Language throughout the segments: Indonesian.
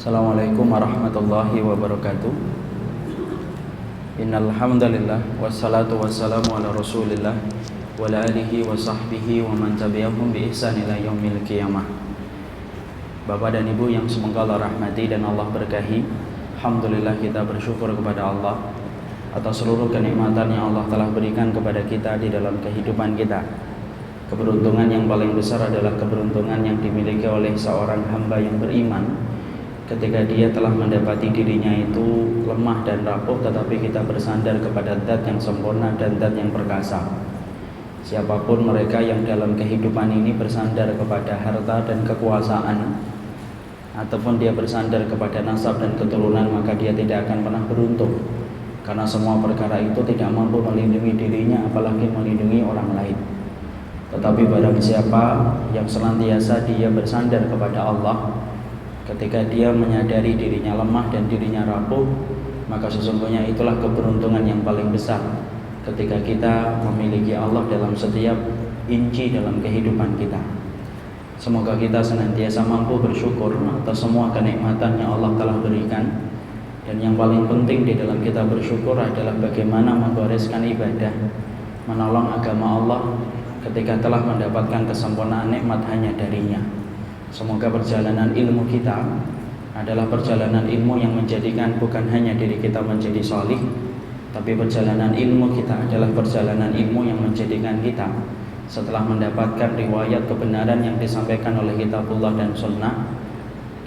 Assalamualaikum warahmatullahi wabarakatuh. Innal hamdalillah wassalatu wassalamu ala Rasulillah wa ala alihi wa sahbihi wa man tabi'ahum bi ihsan ila yaumil qiyamah. Bapak dan Ibu yang semoga Allah rahmati dan Allah berkahi, alhamdulillah kita bersyukur kepada Allah atas seluruh kenikmatan yang Allah telah berikan kepada kita di dalam kehidupan kita. Keberuntungan yang paling besar adalah keberuntungan yang dimiliki oleh seorang hamba yang beriman ketika dia telah mendapati dirinya itu lemah dan rapuh, tetapi kita bersandar kepada zat yang sempurna dan zat yang perkasa. Siapapun mereka yang dalam kehidupan ini bersandar kepada harta dan kekuasaan, ataupun dia bersandar kepada nasab dan keturunan, maka dia tidak akan pernah beruntung, karena semua perkara itu tidak mampu melindungi dirinya, apalagi melindungi orang lain. Tetapi barang siapa yang senantiasa dia bersandar kepada Allah, ketika dia menyadari dirinya lemah dan dirinya rapuh, maka sesungguhnya itulah keberuntungan yang paling besar ketika kita memiliki Allah dalam setiap inci dalam kehidupan kita. Semoga kita senantiasa mampu bersyukur atas semua kenikmatan yang Allah telah berikan. Dan yang paling penting di dalam kita bersyukur adalah bagaimana membereskan ibadah, menolong agama Allah ketika telah mendapatkan kesempurnaan nikmat hanya darinya. Semoga perjalanan ilmu kita adalah perjalanan ilmu yang menjadikan bukan hanya diri kita menjadi salih, tapi perjalanan ilmu kita adalah perjalanan ilmu yang menjadikan kita setelah mendapatkan riwayat kebenaran yang disampaikan oleh kitabullah dan sunnah,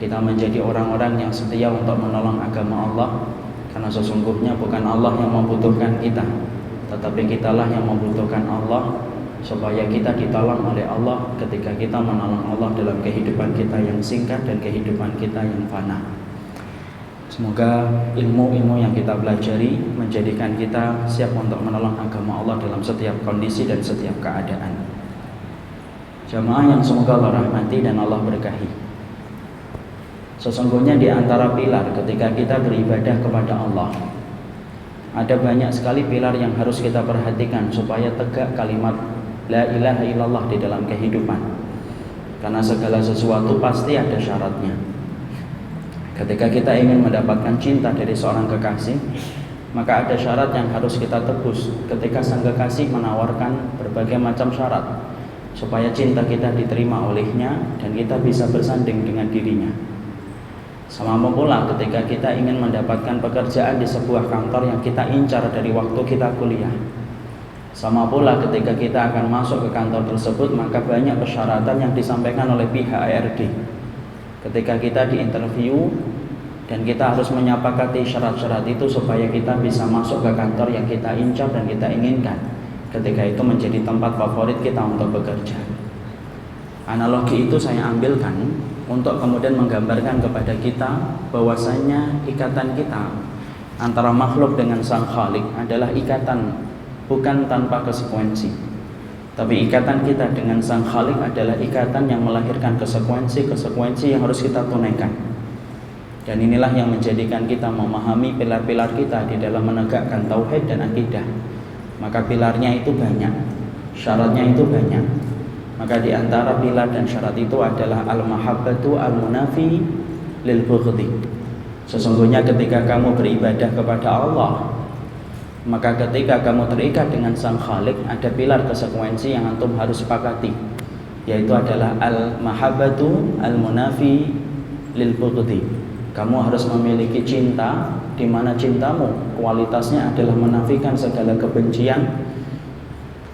kita menjadi orang-orang yang setia untuk menolong agama Allah. Karena sesungguhnya bukan Allah yang membutuhkan kita, tetapi kitalah yang membutuhkan Allah, supaya kita ditolong oleh Allah ketika kita menolong Allah dalam kehidupan kita yang singkat dan kehidupan kita yang fana. Semoga ilmu-ilmu yang kita pelajari menjadikan kita siap untuk menolong agama Allah dalam setiap kondisi dan setiap keadaan. Jamaah yang semoga Allah rahmati dan Allah berkahi, sesungguhnya di antara pilar ketika kita beribadah kepada Allah, ada banyak sekali pilar yang harus kita perhatikan supaya tegak kalimat La ilaha illallah di dalam kehidupan. Karena segala sesuatu pasti ada syaratnya. Ketika kita ingin mendapatkan cinta dari seorang kekasih, maka ada syarat yang harus kita tebus. Ketika sang kekasih menawarkan berbagai macam syarat supaya cinta kita diterima olehnya dan kita bisa bersanding dengan dirinya. Sama pula ketika kita ingin mendapatkan pekerjaan di sebuah kantor yang kita incar dari waktu kita kuliah. Sama pula ketika kita akan masuk ke kantor tersebut, maka banyak persyaratan yang disampaikan oleh pihak HRD. Ketika kita diinterview dan kita harus menyepakati syarat-syarat itu supaya kita bisa masuk ke kantor yang kita incar dan kita inginkan, ketika itu menjadi tempat favorit kita untuk bekerja. Analogi itu saya ambilkan untuk kemudian menggambarkan kepada kita bahwasanya ikatan kita antara makhluk dengan sang Khalik adalah ikatan bukan tanpa konsekuensi, tapi ikatan kita dengan sang Khalik adalah ikatan yang melahirkan konsekuensi yang harus kita tunaikan. Dan inilah yang menjadikan kita memahami pilar-pilar kita di dalam menegakkan tauhid dan akidah. Maka pilarnya itu banyak, syaratnya itu banyak. Maka di antara pilar dan syarat itu adalah al-mahabbatu al-munafi lil bughdi. Sesungguhnya ketika kamu beribadah kepada Allah, maka ketika kamu terikat dengan sang Khalik, ada pilar konsekuensi yang antum harus sepakati, yaitu adalah al-mahabbatu al-munafi lil bughdi. Kamu harus memiliki cinta di mana cintamu kualitasnya adalah menafikan segala kebencian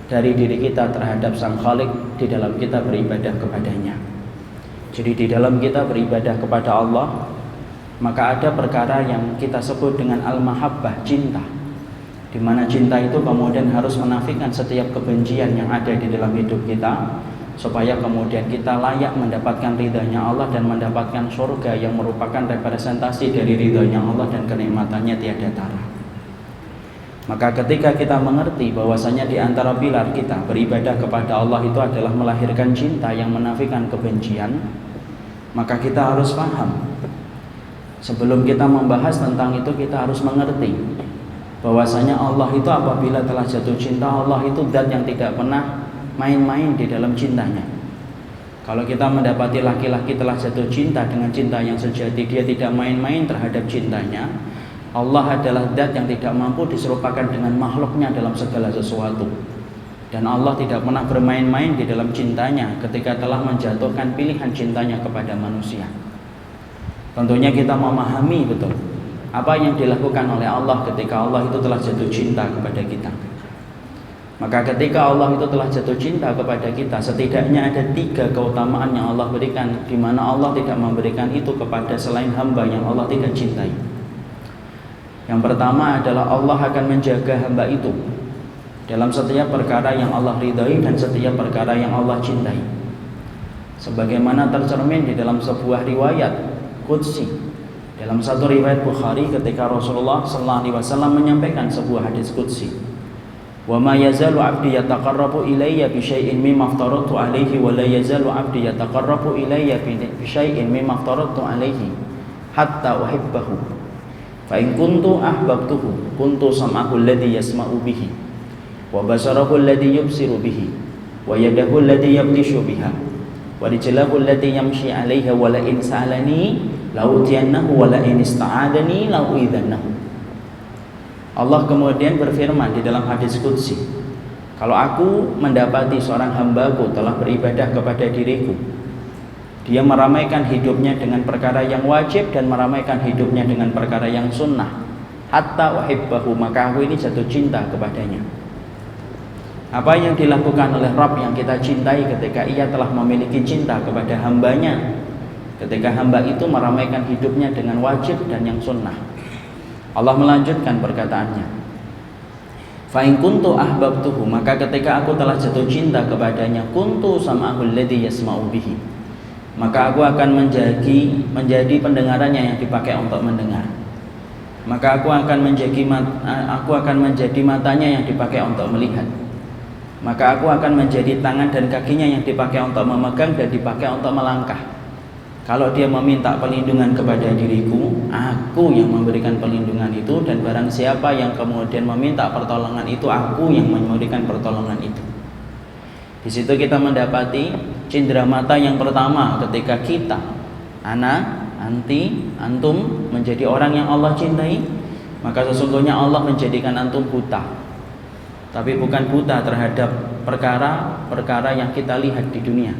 dari diri kita terhadap sang Khalik di dalam kita beribadah kepadanya. Jadi di dalam kita beribadah kepada Allah, maka ada perkara yang kita sebut dengan al-mahabbah, cinta, di mana cinta itu kemudian harus menafikan setiap kebencian yang ada di dalam hidup kita, supaya kemudian kita layak mendapatkan ridhanya Allah dan mendapatkan surga yang merupakan representasi dari ridhanya Allah dan kenikmatannya tiada tara. Maka ketika kita mengerti bahwasanya di antara pilar kita beribadah kepada Allah itu adalah melahirkan cinta yang menafikan kebencian, maka kita harus paham. Sebelum kita membahas tentang itu, kita harus mengerti bahwasanya Allah itu apabila telah jatuh cinta, Allah itu zat yang tidak pernah main-main di dalam cintanya. Kalau kita mendapati laki-laki telah jatuh cinta dengan cinta yang sejati, dia tidak main-main terhadap cintanya. Allah adalah zat yang tidak mampu diserupakan dengan makhluknya dalam segala sesuatu. Dan Allah tidak pernah bermain-main di dalam cintanya ketika telah menjatuhkan pilihan cintanya kepada manusia. Tentunya kita memahami betul apa yang dilakukan oleh Allah ketika Allah itu telah jatuh cinta kepada kita. Maka ketika Allah itu telah jatuh cinta kepada kita, setidaknya ada 3 keutamaan yang Allah berikan, di mana Allah tidak memberikan itu kepada selain hamba yang Allah tidak cintai. Yang pertama adalah Allah akan menjaga hamba itu dalam setiap perkara yang Allah ridhai dan setiap perkara yang Allah cintai. Sebagaimana tercermin di dalam sebuah riwayat qudsi, dalam satu riwayat Bukhari ketika Rasulullah SAW menyampaikan sebuah hadis qudsi. Wa ma yazalu 'abdi yataqarrabu ilayya bi syai'in mimma aftaratu 'alaihi wa la yazalu 'abdi yataqarrabu ilayya bi syai'in mimma aftaratu 'alaihi hatta uhibbahu. Fa in kuntu ahbabtuhu kuntu sam'ahu alladhi yasma'u bihi wa basarahu alladhi yubsiru bihi wa yadahu alladhi yabtishu biha wa rijlahu allati yamshi 'alaiha wa la in sa'alani la utiyannahu wa la in ista'adani la uidhannahu. Allah kemudian berfirman di dalam hadis qudsi, kalau aku mendapati seorang hambaku telah beribadah kepada diriku, dia meramaikan hidupnya dengan perkara yang wajib dan meramaikan hidupnya dengan perkara yang sunnah, hatta uhibbahu, maka aku ini jatuh cinta kepadanya. Apa yang dilakukan oleh Rabb yang kita cintai ketika ia telah memiliki cinta kepada hambanya, ketika hamba itu meramaikan hidupnya dengan wajib dan yang sunnah. Allah melanjutkan perkataannya, fa in kuntu ahbabtuhu, maka ketika aku telah jatuh cinta kepadanya, kuntu sam'ahul ladzi yasma'u bihi, maka aku akan menjadi pendengarannya yang dipakai untuk mendengar. Maka aku akan menjadi matanya yang dipakai untuk melihat. Maka aku akan menjadi tangan dan kakinya yang dipakai untuk memegang dan dipakai untuk melangkah. Kalau dia meminta perlindungan kepada diriku, aku yang memberikan perlindungan itu, dan barang siapa yang kemudian meminta pertolongan itu, aku yang memberikan pertolongan itu. Di situ kita mendapati cindera mata yang pertama ketika kita, ana, anti, antum menjadi orang yang Allah cintai, maka sesungguhnya Allah menjadikan antum buta. Tapi bukan buta terhadap perkara-perkara yang kita lihat di dunia,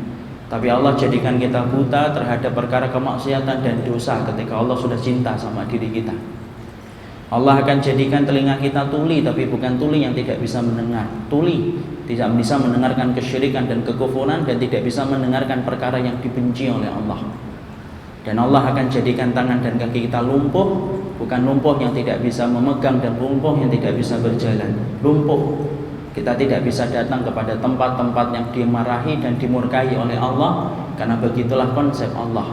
tapi Allah jadikan kita buta terhadap perkara kemaksiatan dan dosa ketika Allah sudah cinta sama diri kita. Allah akan jadikan telinga kita tuli, tapi bukan tuli yang tidak bisa mendengar. Tuli, tidak bisa mendengarkan kesyirikan dan kekufuran, dan tidak bisa mendengarkan perkara yang dibenci oleh Allah. Dan Allah akan jadikan tangan dan kaki kita lumpuh, bukan lumpuh yang tidak bisa memegang dan lumpuh yang tidak bisa berjalan. Lumpuh. Kita tidak bisa datang kepada tempat-tempat yang dimarahi dan dimurkai oleh Allah, karena begitulah konsep Allah.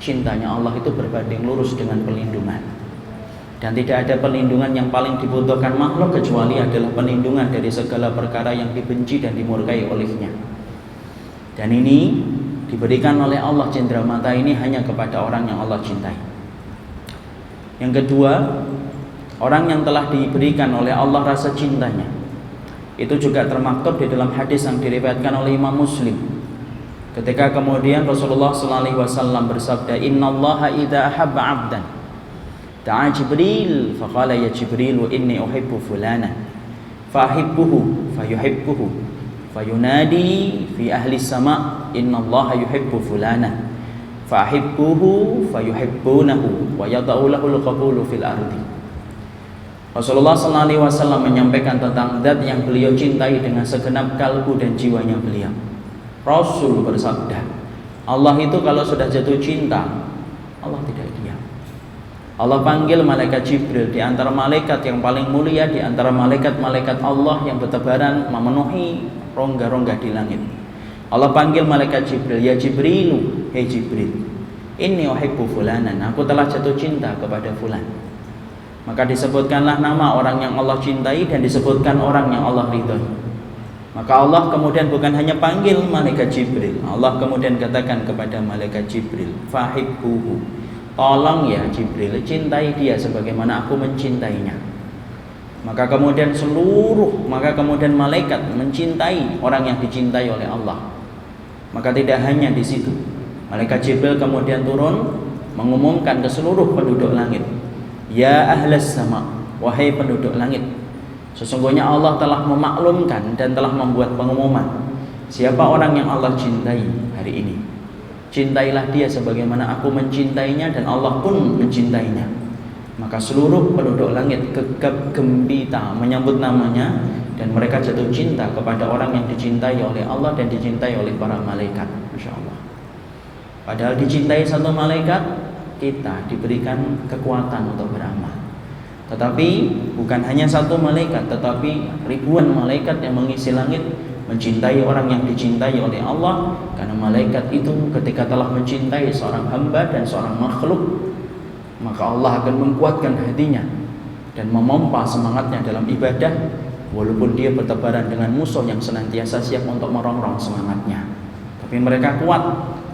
Cintanya Allah itu berbanding lurus dengan perlindungan. Dan tidak ada perlindungan yang paling dibutuhkan makhluk kecuali adalah perlindungan dari segala perkara yang dibenci dan dimurkai olehnya. Dan ini diberikan oleh Allah, cindera mata ini hanya kepada orang yang Allah cintai. Yang kedua, orang yang telah diberikan oleh Allah rasa cintanya, itu juga termaktub di dalam hadis yang diriwayatkan oleh Imam Muslim. Ketika kemudian Rasulullah SAW bersabda, Innallaha idza ahabba 'abdan da'a Jibril faqala ya Jibril inni uhibbu fulana fahibbuhu fayuhibbuhu fayunadi fi ahli sama innallaha yuhibbu fulana fahibbuhu fayuhibbunahu wa yada'u lahul qabulu fil ardi. Rasulullah SAW menyampaikan tentang zat yang beliau cintai dengan segenap kalbu dan jiwanya beliau. Rasul bersabda, Allah itu kalau sudah jatuh cinta, Allah tidak diam. Allah panggil malaikat Jibril, di antara malaikat yang paling mulia, di antara malaikat-malaikat Allah yang bertebaran memenuhi rongga-rongga di langit. Allah panggil malaikat Jibril, ya Jibrilu, hei Jibril, inni uhibbu fulanan, aku telah jatuh cinta kepada fulan. Maka disebutkanlah nama orang yang Allah cintai dan disebutkan orang yang Allah ridhai. Maka Allah kemudian bukan hanya panggil malaikat Jibril, Allah kemudian katakan kepada malaikat Jibril, fahibbuhu, tolong ya Jibril, cintai dia sebagaimana aku mencintainya. Maka kemudian malaikat mencintai orang yang dicintai oleh Allah. Maka tidak hanya di situ, malaikat Jibril kemudian turun mengumumkan ke seluruh penduduk langit, ya ahlas sama, wahai penduduk langit, sesungguhnya Allah telah memaklumkan dan telah membuat pengumuman, siapa orang yang Allah cintai hari ini, cintailah dia sebagaimana aku mencintainya dan Allah pun mencintainya. Maka seluruh penduduk langit gegap gempita menyambut namanya, dan mereka jatuh cinta kepada orang yang dicintai oleh Allah dan dicintai oleh para malaikat. Masya Allah. Padahal dicintai satu malaikat, kita diberikan kekuatan untuk beramal. Tetapi bukan hanya satu malaikat, tetapi ribuan malaikat yang mengisi langit mencintai orang yang dicintai oleh Allah. Karena malaikat itu ketika telah mencintai seorang hamba dan seorang makhluk, maka Allah akan menguatkan hatinya dan memompa semangatnya dalam ibadah, walaupun dia bertebaran dengan musuh yang senantiasa siap untuk merongrong semangatnya. Tapi mereka kuat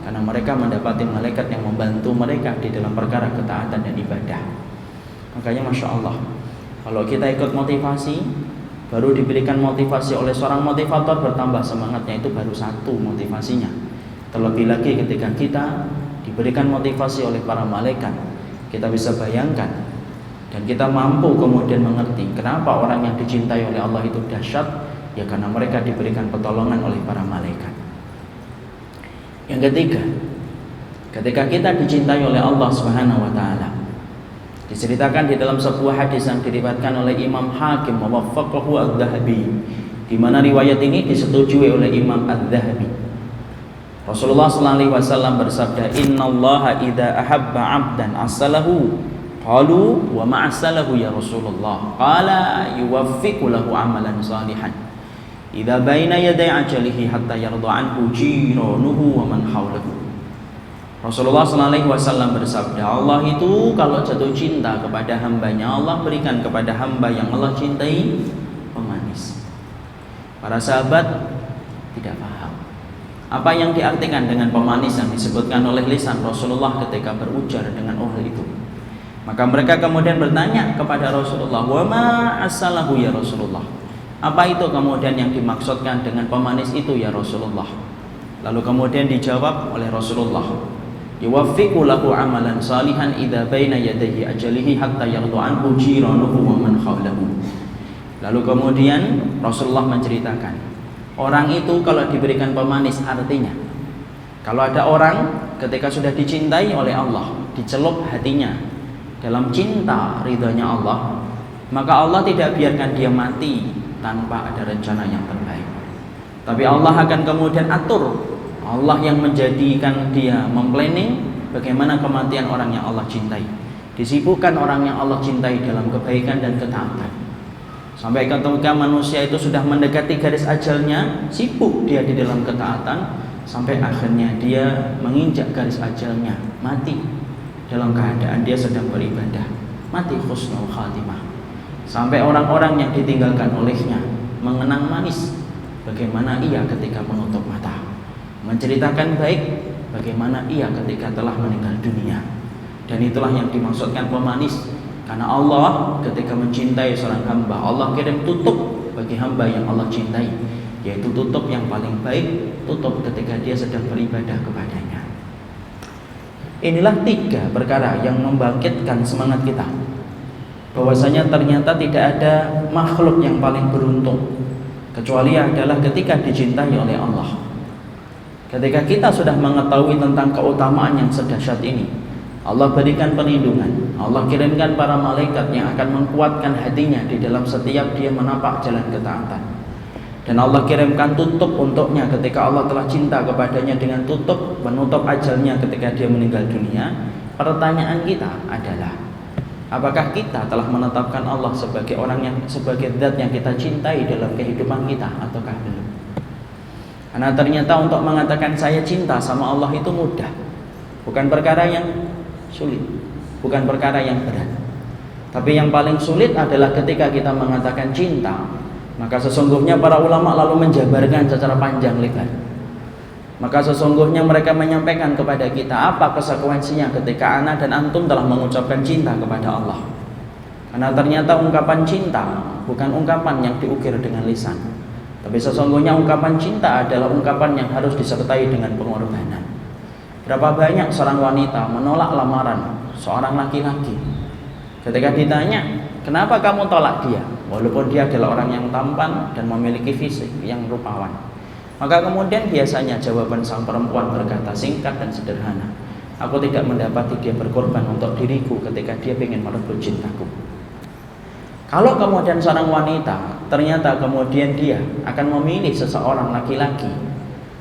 karena mereka mendapati malaikat yang membantu mereka di dalam perkara ketaatan dan ibadah. Makanya Masya Allah, kalau kita ikut motivasi, baru diberikan motivasi oleh seorang motivator, bertambah semangatnya, itu baru satu motivasinya. Terlebih lagi ketika kita diberikan motivasi oleh para malaikat, kita bisa bayangkan dan kita mampu kemudian mengerti kenapa orang yang dicintai oleh Allah itu dahsyat, ya karena mereka diberikan pertolongan oleh para malaikat. Yang ketiga, ketika kita dicintai oleh Allah Subhanahu wa taala, diceritakan di dalam sebuah hadis yang diriwayatkan oleh Imam Hakim wa waffaqahu Adz-Dzahabi, di mana riwayat ini disetujui oleh Imam Adz-Dzahabi. Rasulullah sallallahu alaihi wasallam bersabda, "Innallaha idza ahabba 'abdan asalahu." Qalu, "Wa ma asalahu ya Rasulullah?" Qala, "Yuwaffiqu lahu 'amalan salihan. Idza baina yaday ajalihi hatta yarda anhu jiranuhu wa man hawlahu." Rasulullah sallallahu alaihi wasallam bersabda, Allah itu kalau jatuh cinta kepada hambanya, Allah berikan kepada hamba yang Allah cintai pemanis. Para sahabat tidak paham apa yang diartikan dengan pemanis yang disebutkan oleh lisan Rasulullah ketika berujar dengan hal itu. Maka mereka kemudian bertanya kepada Rasulullah, "Wa ma asalahu ya Rasulullah?" Apa itu kemudian yang dimaksudkan dengan pemanis itu ya Rasulullah? Lalu kemudian dijawab oleh Rasulullah, "Yuwaffiqu lahu 'amalan salihan idza baina yadayhi ajalihi hatta yarda anhu jiranuhu wa man hawlahu." Lalu kemudian Rasulullah menceritakan, orang itu kalau diberikan pemanis, artinya kalau ada orang ketika sudah dicintai oleh Allah, dicelup hatinya dalam cinta ridhonya Allah, maka Allah tidak biarkan dia mati tanpa ada rencana yang terbaik. Tapi Allah akan kemudian atur, Allah yang menjadikan dia memplanning bagaimana kematian orang yang Allah cintai. Disibukkan orang yang Allah cintai dalam kebaikan dan ketaatan. Sampai ketika manusia itu sudah mendekati garis ajalnya, sibuk dia di dalam ketaatan, sampai akhirnya dia menginjak garis ajalnya, mati dalam keadaan dia sedang beribadah, mati husnul khatimah. Sampai orang-orang yang ditinggalkan olehnya mengenang manis bagaimana ia ketika menutup mata, menceritakan baik bagaimana ia ketika telah meninggal dunia. Dan itulah yang dimaksudkan pemanis. Karena Allah ketika mencintai seorang hamba, Allah kirim tutup bagi hamba yang Allah cintai, yaitu tutup yang paling baik, tutup ketika dia sedang beribadah kepadanya. Inilah tiga perkara yang membangkitkan semangat kita, bahwasanya ternyata tidak ada makhluk yang paling beruntung kecuali adalah ketika dicintai oleh Allah. Ketika kita sudah mengetahui tentang keutamaan yang sedahsyat ini, Allah berikan perlindungan, Allah kirimkan para malaikat yang akan menguatkan hatinya di dalam setiap dia menapak jalan ketaatan. Dan Allah kirimkan tutup untuknya ketika Allah telah cinta kepadanya dengan tutup menutup ajalnya ketika dia meninggal dunia. Pertanyaan kita adalah, apakah kita telah menetapkan Allah sebagai orang yang, sebagai zat yang kita cintai dalam kehidupan kita ataukah belum? Karena ternyata untuk mengatakan saya cinta sama Allah itu mudah, bukan perkara yang sulit, bukan perkara yang berat. Tapi yang paling sulit adalah ketika kita mengatakan cinta, maka sesungguhnya para ulama lalu menjabarkan secara panjang lebar. Maka sesungguhnya mereka menyampaikan kepada kita apa konsekuensinya ketika ana dan antum telah mengucapkan cinta kepada Allah. Karena ternyata ungkapan cinta bukan ungkapan yang diukir dengan lisan, Tapi sesungguhnya ungkapan cinta adalah ungkapan yang harus disertai dengan pengorbanan. Berapa banyak seorang wanita menolak lamaran seorang laki-laki. Ketika ditanya, kenapa kamu tolak dia? Walaupun dia adalah orang yang tampan dan memiliki fisik yang rupawan. Maka kemudian biasanya jawaban sang perempuan berkata singkat dan sederhana, aku tidak mendapati dia berkorban untuk diriku ketika dia ingin merebut cintaku. Kalau kemudian seorang wanita ternyata kemudian dia akan memilih seseorang laki-laki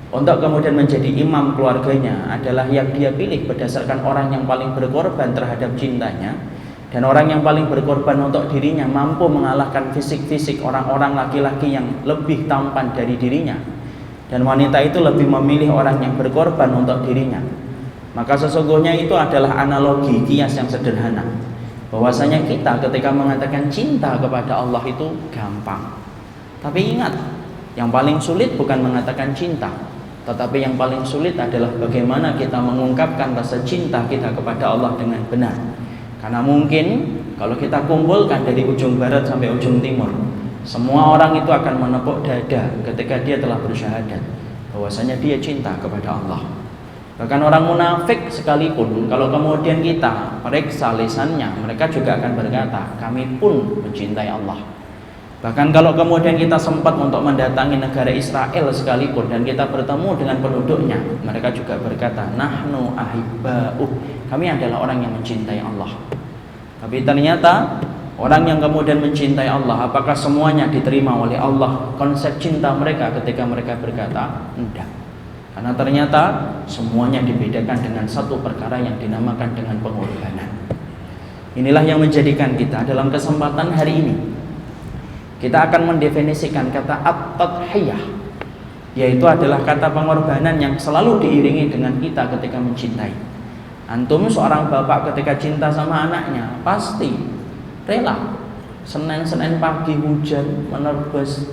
untuk kemudian menjadi imam keluarganya adalah yang dia pilih berdasarkan orang yang paling berkorban terhadap cintanya, dan orang yang paling berkorban untuk dirinya mampu mengalahkan fisik-fisik orang-orang laki-laki yang lebih tampan dari dirinya, dan wanita itu lebih memilih orang yang berkorban untuk dirinya, maka sesungguhnya itu adalah analogi kias yang sederhana bahwasanya kita ketika mengatakan cinta kepada Allah itu gampang. Tapi ingat, yang paling sulit bukan mengatakan cinta, tetapi yang paling sulit adalah bagaimana kita mengungkapkan rasa cinta kita kepada Allah dengan benar. Karena mungkin kalau kita kumpulkan dari ujung barat sampai ujung timur, semua orang itu akan menepuk dada ketika dia telah bersyahadat bahwasanya dia cinta kepada Allah. Bahkan orang munafik sekalipun, kalau kemudian kita periksa lisannya, mereka juga akan berkata, kami pun mencintai Allah. Bahkan kalau kemudian kita sempat untuk mendatangi negara Israel sekalipun dan kita bertemu dengan penduduknya, mereka juga berkata, nahnu ahibba'uh, kami adalah orang yang mencintai Allah. Tapi ternyata orang yang kemudian mencintai Allah, apakah semuanya diterima oleh Allah konsep cinta mereka ketika mereka berkata? Tidak. Karena ternyata semuanya dibedakan dengan satu perkara yang dinamakan dengan pengorbanan. Inilah yang menjadikan kita dalam kesempatan hari ini, kita akan mendefinisikan kata at-tadhiyah, yaitu adalah kata pengorbanan yang selalu diiringi dengan kita ketika mencintai. Antum seorang bapak ketika cinta sama anaknya pasti rela Senin pagi hujan menerobos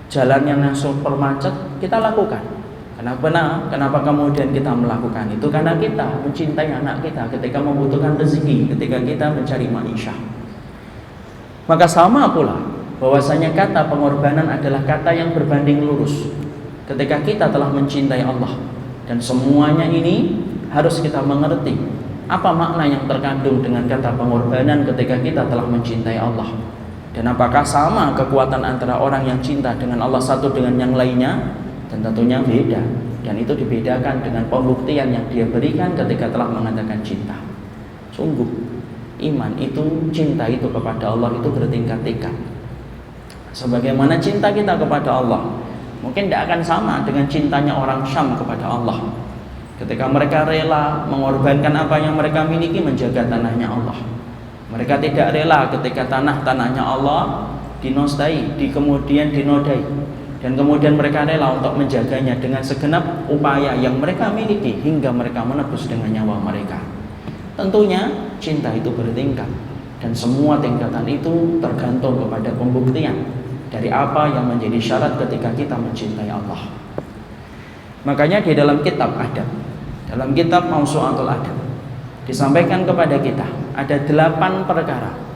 jalan yang super macet, kita lakukan. Kenapa kemudian kita melakukan itu? Karena kita mencintai anak kita ketika membutuhkan rezeki, ketika kita mencari ma'isyah. Maka sama pula bahwasanya kata pengorbanan adalah kata yang berbanding lurus ketika kita telah mencintai Allah. Dan semuanya ini harus kita mengerti apa makna yang terkandung dengan kata pengorbanan ketika kita telah mencintai Allah. Dan apakah sama kekuatan antara orang yang cinta dengan Allah satu dengan yang lainnya? Dan tentunya beda, dan itu dibedakan dengan pembuktian yang dia berikan ketika telah mengatakan cinta. Sungguh iman itu, cinta itu kepada Allah itu bertingkat-tingkat. Sebagaimana cinta kita kepada Allah mungkin tidak akan sama dengan cintanya orang Syam kepada Allah ketika mereka rela mengorbankan apa yang mereka miliki menjaga tanahnya Allah. Mereka tidak rela ketika tanahnya Allah dinostai, kemudian dinodai, dan kemudian mereka rela untuk menjaganya dengan segenap upaya yang mereka miliki hingga mereka menebus dengan nyawa mereka. Tentunya cinta itu bertingkat, dan semua tingkatan itu tergantung kepada pembuktian dari apa yang menjadi syarat ketika kita mencintai Allah. Makanya di dalam kitab adab, dalam kitab Mawsu'atul Adab, disampaikan kepada kita ada 8 perkara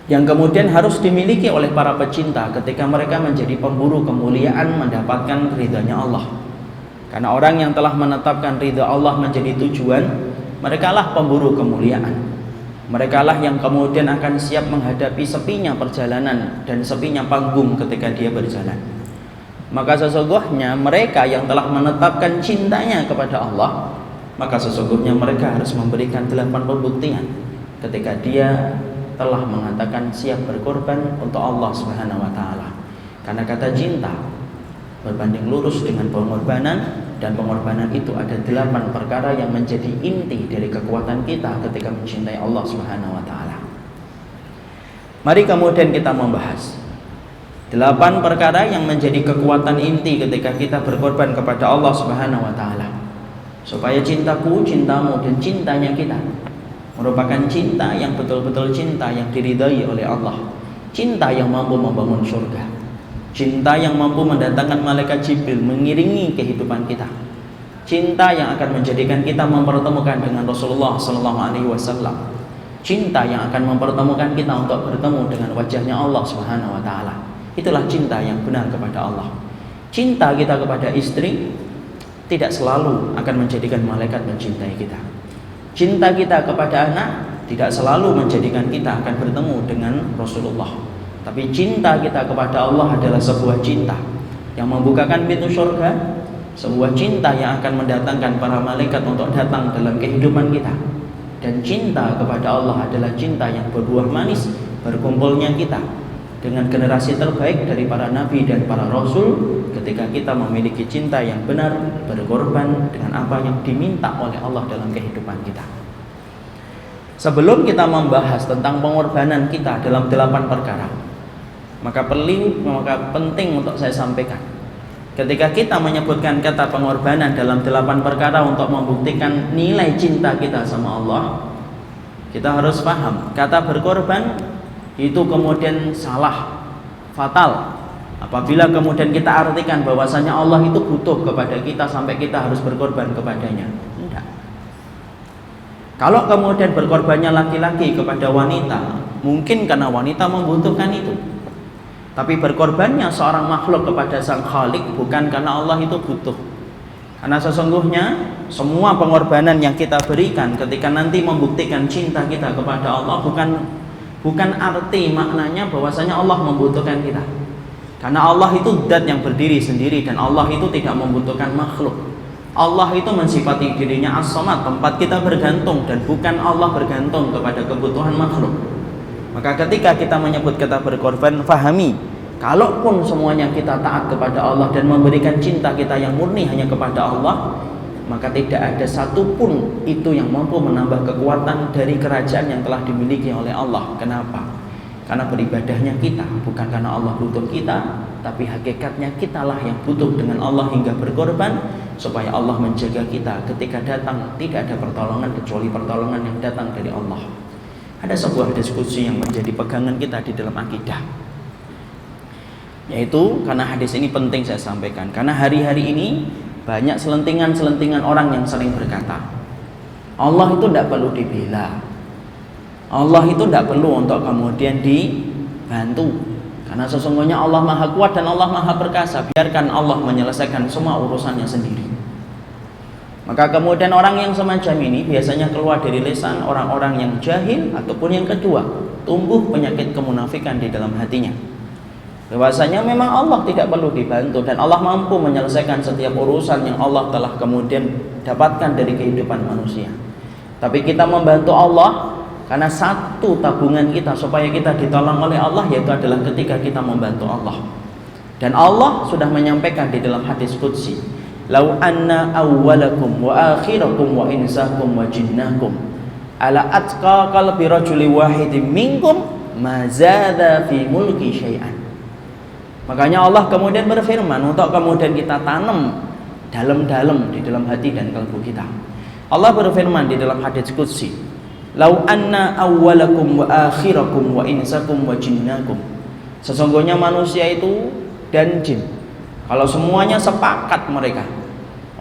yang kemudian harus dimiliki oleh para pecinta ketika mereka menjadi pemburu kemuliaan mendapatkan ridhanya Allah. Karena orang yang telah menetapkan ridha Allah menjadi tujuan, merekalah pemburu kemuliaan. Merekalah yang kemudian akan siap menghadapi sepinya perjalanan dan sepinya panggung ketika dia berjalan. Maka sesungguhnya mereka yang telah menetapkan cintanya kepada Allah, maka sesungguhnya mereka harus memberikan 8 pembuktian ketika dia telah mengatakan siap berkorban untuk Allah Subhanahu wa taala. Karena kata cinta berbanding lurus dengan pengorbanan, dan pengorbanan itu ada 8 perkara yang menjadi inti dari kekuatan kita ketika mencintai Allah Subhanahu wa taala. Mari kemudian kita membahas 8 perkara yang menjadi kekuatan inti ketika kita berkorban kepada Allah Subhanahu wa taala, supaya cintaku, cintamu, dan cintanya kita merupakan cinta yang betul-betul cinta yang diridhai oleh Allah, cinta yang mampu membangun surga, cinta yang mampu mendatangkan malaikat Jibril mengiringi kehidupan kita, cinta yang akan menjadikan kita mempertemukan dengan Rasulullah SAW, cinta yang akan mempertemukan kita untuk bertemu dengan wajahnya Allah Subhanahu wa taala, Itulah cinta yang benar kepada Allah. Cinta kita kepada istri tidak selalu akan menjadikan malaikat mencintai kita. Cinta kita kepada anak tidak selalu menjadikan kita akan bertemu dengan Rasulullah. Tapi cinta kita kepada Allah adalah sebuah cinta yang membukakan pintu surga, sebuah cinta yang akan mendatangkan para malaikat untuk datang dalam kehidupan kita. Dan cinta kepada Allah adalah cinta yang berbuah manis, berkumpulnya kita dengan generasi terbaik dari para nabi dan para rasul. Ketika kita memiliki cinta yang benar, berkorban dengan apa yang diminta oleh Allah dalam kehidupan kita. Sebelum kita membahas tentang pengorbanan kita dalam 8 perkara, maka penting untuk saya sampaikan, ketika kita menyebutkan kata pengorbanan dalam 8 perkara untuk membuktikan nilai cinta kita sama Allah, kita harus paham kata berkorban itu kemudian salah, fatal apabila kemudian kita artikan bahwasanya Allah itu butuh kepada kita sampai kita harus berkorban kepadanya. Tidak. Kalau kemudian berkorbannya laki-laki kepada wanita, mungkin karena wanita membutuhkan itu. Tapi berkorbannya seorang makhluk kepada sang Khalik bukan karena Allah itu butuh. Karena sesungguhnya semua pengorbanan yang kita berikan ketika nanti membuktikan cinta kita kepada Allah bukan arti maknanya bahwasanya Allah membutuhkan kita. Karena Allah itu zat yang berdiri sendiri dan Allah itu tidak membutuhkan makhluk. Allah itu mensifati dirinya as-samad, tempat kita bergantung, dan bukan Allah bergantung kepada kebutuhan makhluk. Maka ketika kita menyebut kata berkorban, fahami, kalaupun semuanya kita taat kepada Allah dan memberikan cinta kita yang murni hanya kepada Allah, maka tidak ada satupun itu yang mampu menambah kekuatan dari kerajaan yang telah dimiliki oleh Allah. Kenapa? Karena beribadahnya kita bukan karena Allah butuh kita, tapi hakikatnya kitalah yang butuh dengan Allah hingga berkorban supaya Allah menjaga kita ketika datang tidak ada pertolongan kecuali pertolongan yang datang dari Allah. Ada sebuah diskusi yang menjadi pegangan kita di dalam akidah, yaitu karena hadis ini penting saya sampaikan, karena hari-hari ini banyak selentingan-selentingan orang yang sering berkata Allah itu tidak perlu dibela, Allah itu tidak perlu untuk kemudian dibantu, karena sesungguhnya Allah maha kuat dan Allah maha perkasa, biarkan Allah menyelesaikan semua urusannya sendiri. Maka kemudian orang yang semacam ini biasanya keluar dari lisan orang-orang yang jahil, ataupun yang kedua, tumbuh penyakit kemunafikan di dalam hatinya, bahwasanya memang Allah tidak perlu dibantu dan Allah mampu menyelesaikan setiap urusan yang Allah telah kemudian dapatkan dari kehidupan manusia. Tapi kita membantu Allah karena satu tabungan kita supaya kita ditolong oleh Allah, yaitu adalah ketika kita membantu Allah. Dan Allah sudah menyampaikan di dalam hadis qudsi, "Lau anna awwalakum wa akhirakum wa insakum wa jinnakum ala atqa qalbi rajuli wahidin minkum ma zada fi mulki syai'an." Makanya Allah kemudian berfirman untuk kemudian kita tanam dalam-dalam di dalam hati dan kalbu kita. Allah berfirman di dalam hadis qudsi, "Lau anna awwalakum wa akhirakum wa insakum wa jinnakum." Sesungguhnya manusia itu dan jin, kalau semuanya sepakat mereka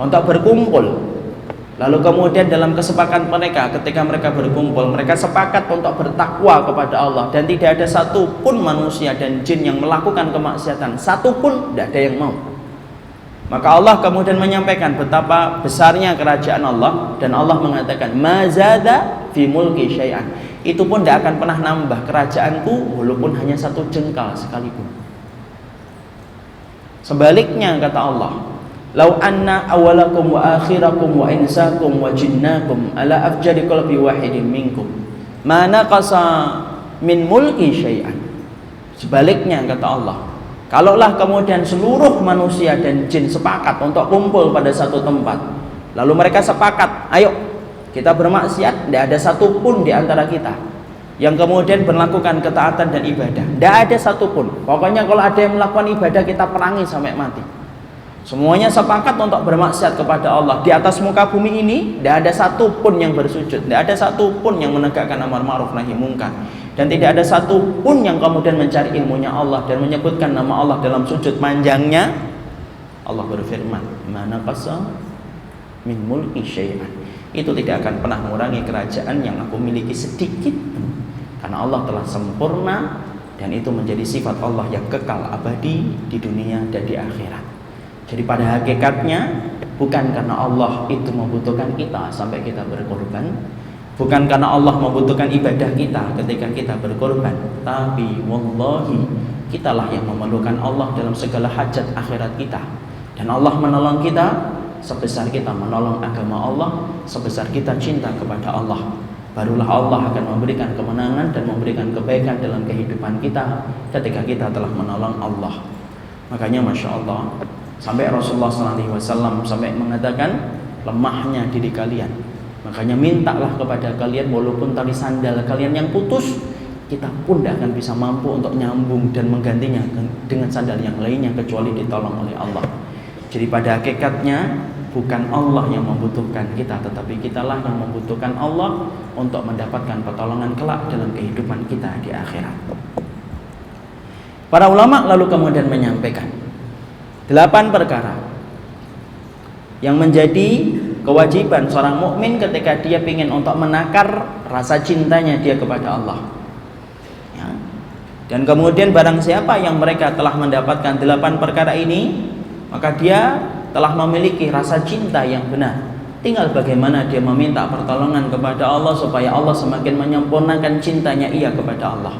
untuk berkumpul, lalu kemudian dalam kesepakatan mereka ketika mereka berkumpul, mereka sepakat untuk bertakwa kepada Allah, dan tidak ada satupun manusia dan jin yang melakukan kemaksiatan, satupun tidak ada yang mau. Maka Allah kemudian menyampaikan betapa besarnya kerajaan Allah, dan Allah mengatakan mazada fi mulki syai'an, itu pun tidak akan pernah nambah kerajaanku walaupun hanya satu jengkal sekalipun. Sebaliknya kata Allah, "Lau anna awalakum wa akhirakum wa insakum wa jinnakum ala afjari qalbi wahidin minkum ma naqasa min mulki syai'an." Sebaliknya kata Allah, kalaulah kemudian seluruh manusia dan jin sepakat untuk kumpul pada satu tempat, lalu mereka sepakat, ayo kita bermaksiat, tidak ada satupun di antara kita yang kemudian melakukan ketaatan dan ibadah, tidak ada satupun. Pokoknya kalau ada yang melakukan ibadah, kita perangi sampai mati. Semuanya sepakat untuk bermaksiat kepada Allah. Di atas muka bumi ini tidak ada satupun yang bersujud, tidak ada satupun yang menegakkan amar ma'ruf nahi munkar, dan tidak ada satupun yang kemudian mencari ilmunya Allah dan menyebutkan nama Allah dalam sujud panjangnya. Allah berfirman, "Mana qasa min mulki syai'an." Itu tidak akan pernah mengurangi kerajaan yang aku miliki sedikit pun, karena Allah telah sempurna dan itu menjadi sifat Allah yang kekal abadi di dunia dan di akhirat. Jadi pada hakikatnya bukan karena Allah itu membutuhkan kita sampai kita berkorban, bukan karena Allah membutuhkan ibadah kita ketika kita berkorban, tapi wallahi kitalah yang memerlukan Allah dalam segala hajat akhirat kita. Dan Allah menolong kita sebesar kita menolong agama Allah, sebesar kita cinta kepada Allah. Barulah Allah akan memberikan kemenangan dan memberikan kebaikan dalam kehidupan kita ketika kita telah menolong Allah. Makanya Masya Allah, sampai Rasulullah SAW sampai mengatakan lemahnya diri kalian, makanya mintalah kepada kalian walaupun tali sandal kalian yang putus, kita pun tidak akan bisa mampu untuk nyambung dan menggantinya dengan sandal yang lainnya kecuali ditolong oleh Allah. Jadi pada hakikatnya bukan Allah yang membutuhkan kita, tetapi kitalah yang membutuhkan Allah untuk mendapatkan pertolongan kelak dalam kehidupan kita di akhirat. Para ulama lalu kemudian menyampaikan 8 perkara yang menjadi kewajiban seorang mukmin ketika dia ingin untuk menakar rasa cintanya dia kepada Allah. Ya. Dan kemudian barang siapa yang mereka telah mendapatkan 8 perkara ini, maka dia telah memiliki rasa cinta yang benar. Tinggal bagaimana dia meminta pertolongan kepada Allah supaya Allah semakin menyempurnakan cintanya ia kepada Allah.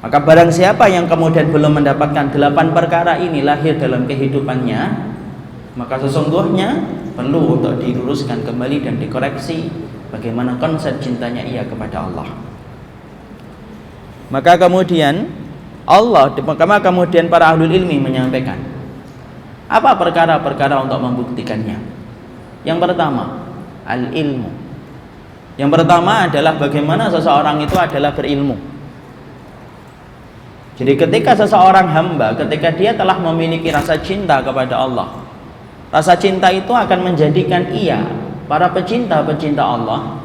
Maka barang siapa yang kemudian belum mendapatkan 8 perkara ini lahir dalam kehidupannya, maka sesungguhnya perlu untuk diluruskan kembali dan dikoreksi bagaimana konsep cintanya ia kepada Allah. Maka kemudian para ahlul ilmi menyampaikan apa perkara-perkara untuk membuktikannya. Yang pertama, al-ilmu. Yang pertama adalah bagaimana seseorang itu adalah berilmu. Jadi ketika seseorang hamba, ketika dia telah memiliki rasa cinta kepada Allah, rasa cinta itu akan menjadikan ia, para pecinta-pecinta Allah,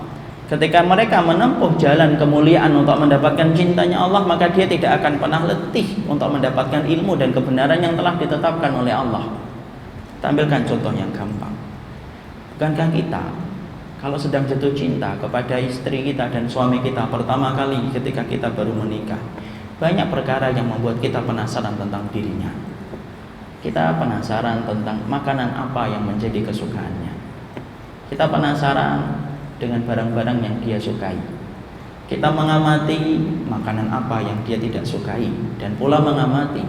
ketika mereka menempuh jalan kemuliaan untuk mendapatkan cintanya Allah, maka dia tidak akan pernah letih untuk mendapatkan ilmu dan kebenaran yang telah ditetapkan oleh Allah. Tampilkan contoh yang gampang. Bukankah kita kalau sedang jatuh cinta kepada istri kita dan suami kita pertama kali ketika kita baru menikah, banyak perkara yang membuat kita penasaran tentang dirinya. Kita penasaran tentang makanan apa yang menjadi kesukaannya. Kita penasaran dengan barang-barang yang dia sukai. Kita mengamati makanan apa yang dia tidak sukai, dan pula mengamati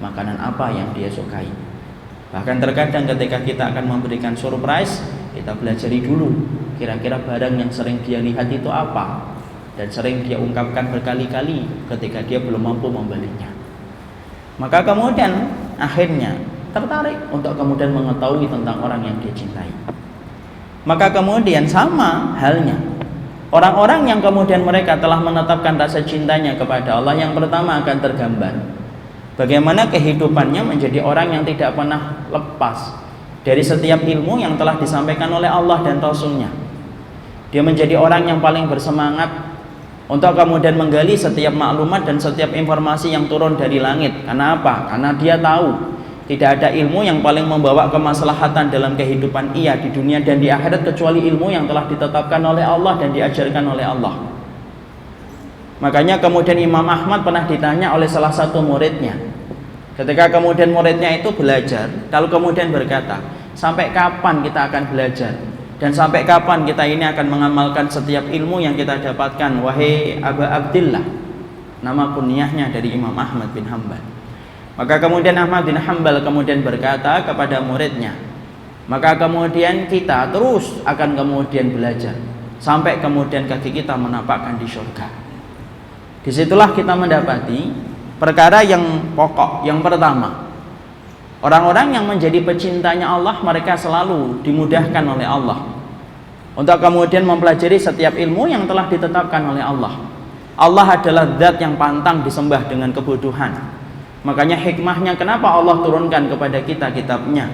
makanan apa yang dia sukai. Bahkan terkadang ketika kita akan memberikan surprise, kita pelajari dulu kira-kira barang yang sering dia lihat itu apa, dan sering dia ungkapkan berkali-kali ketika dia belum mampu membelinya. Maka kemudian akhirnya tertarik untuk kemudian mengetahui tentang orang yang dia cintai. Maka kemudian sama halnya orang-orang yang kemudian mereka telah menetapkan rasa cintanya kepada Allah, yang pertama akan tergambar bagaimana kehidupannya menjadi orang yang tidak pernah lepas dari setiap ilmu yang telah disampaikan oleh Allah dan Rasul-Nya. Dia menjadi orang yang paling bersemangat untuk kemudian menggali setiap maklumat dan setiap informasi yang turun dari langit. Karena apa? Karena dia tahu tidak ada ilmu yang paling membawa kemaslahatan dalam kehidupan ia di dunia dan di akhirat kecuali ilmu yang telah ditetapkan oleh Allah dan diajarkan oleh Allah. Makanya kemudian Imam Ahmad pernah ditanya oleh salah satu muridnya. Ketika kemudian muridnya itu belajar, lalu kemudian berkata, sampai kapan kita akan belajar? Dan sampai kapan kita ini akan mengamalkan setiap ilmu yang kita dapatkan, wahai Aba Abdillah? Nama kunyahnya dari Imam Ahmad bin Hanbal. Maka kemudian Ahmad bin Hanbal kemudian berkata kepada muridnya, maka kemudian kita terus akan kemudian belajar sampai kemudian kaki kita menapakkan di surga. Disitulah kita mendapati perkara yang pokok. Yang pertama, orang-orang yang menjadi pecintanya Allah, mereka selalu dimudahkan oleh Allah untuk kemudian mempelajari setiap ilmu yang telah ditetapkan oleh Allah. Allah adalah zat yang pantang disembah dengan kebodohan. Makanya hikmahnya kenapa Allah turunkan kepada kita kitabnya,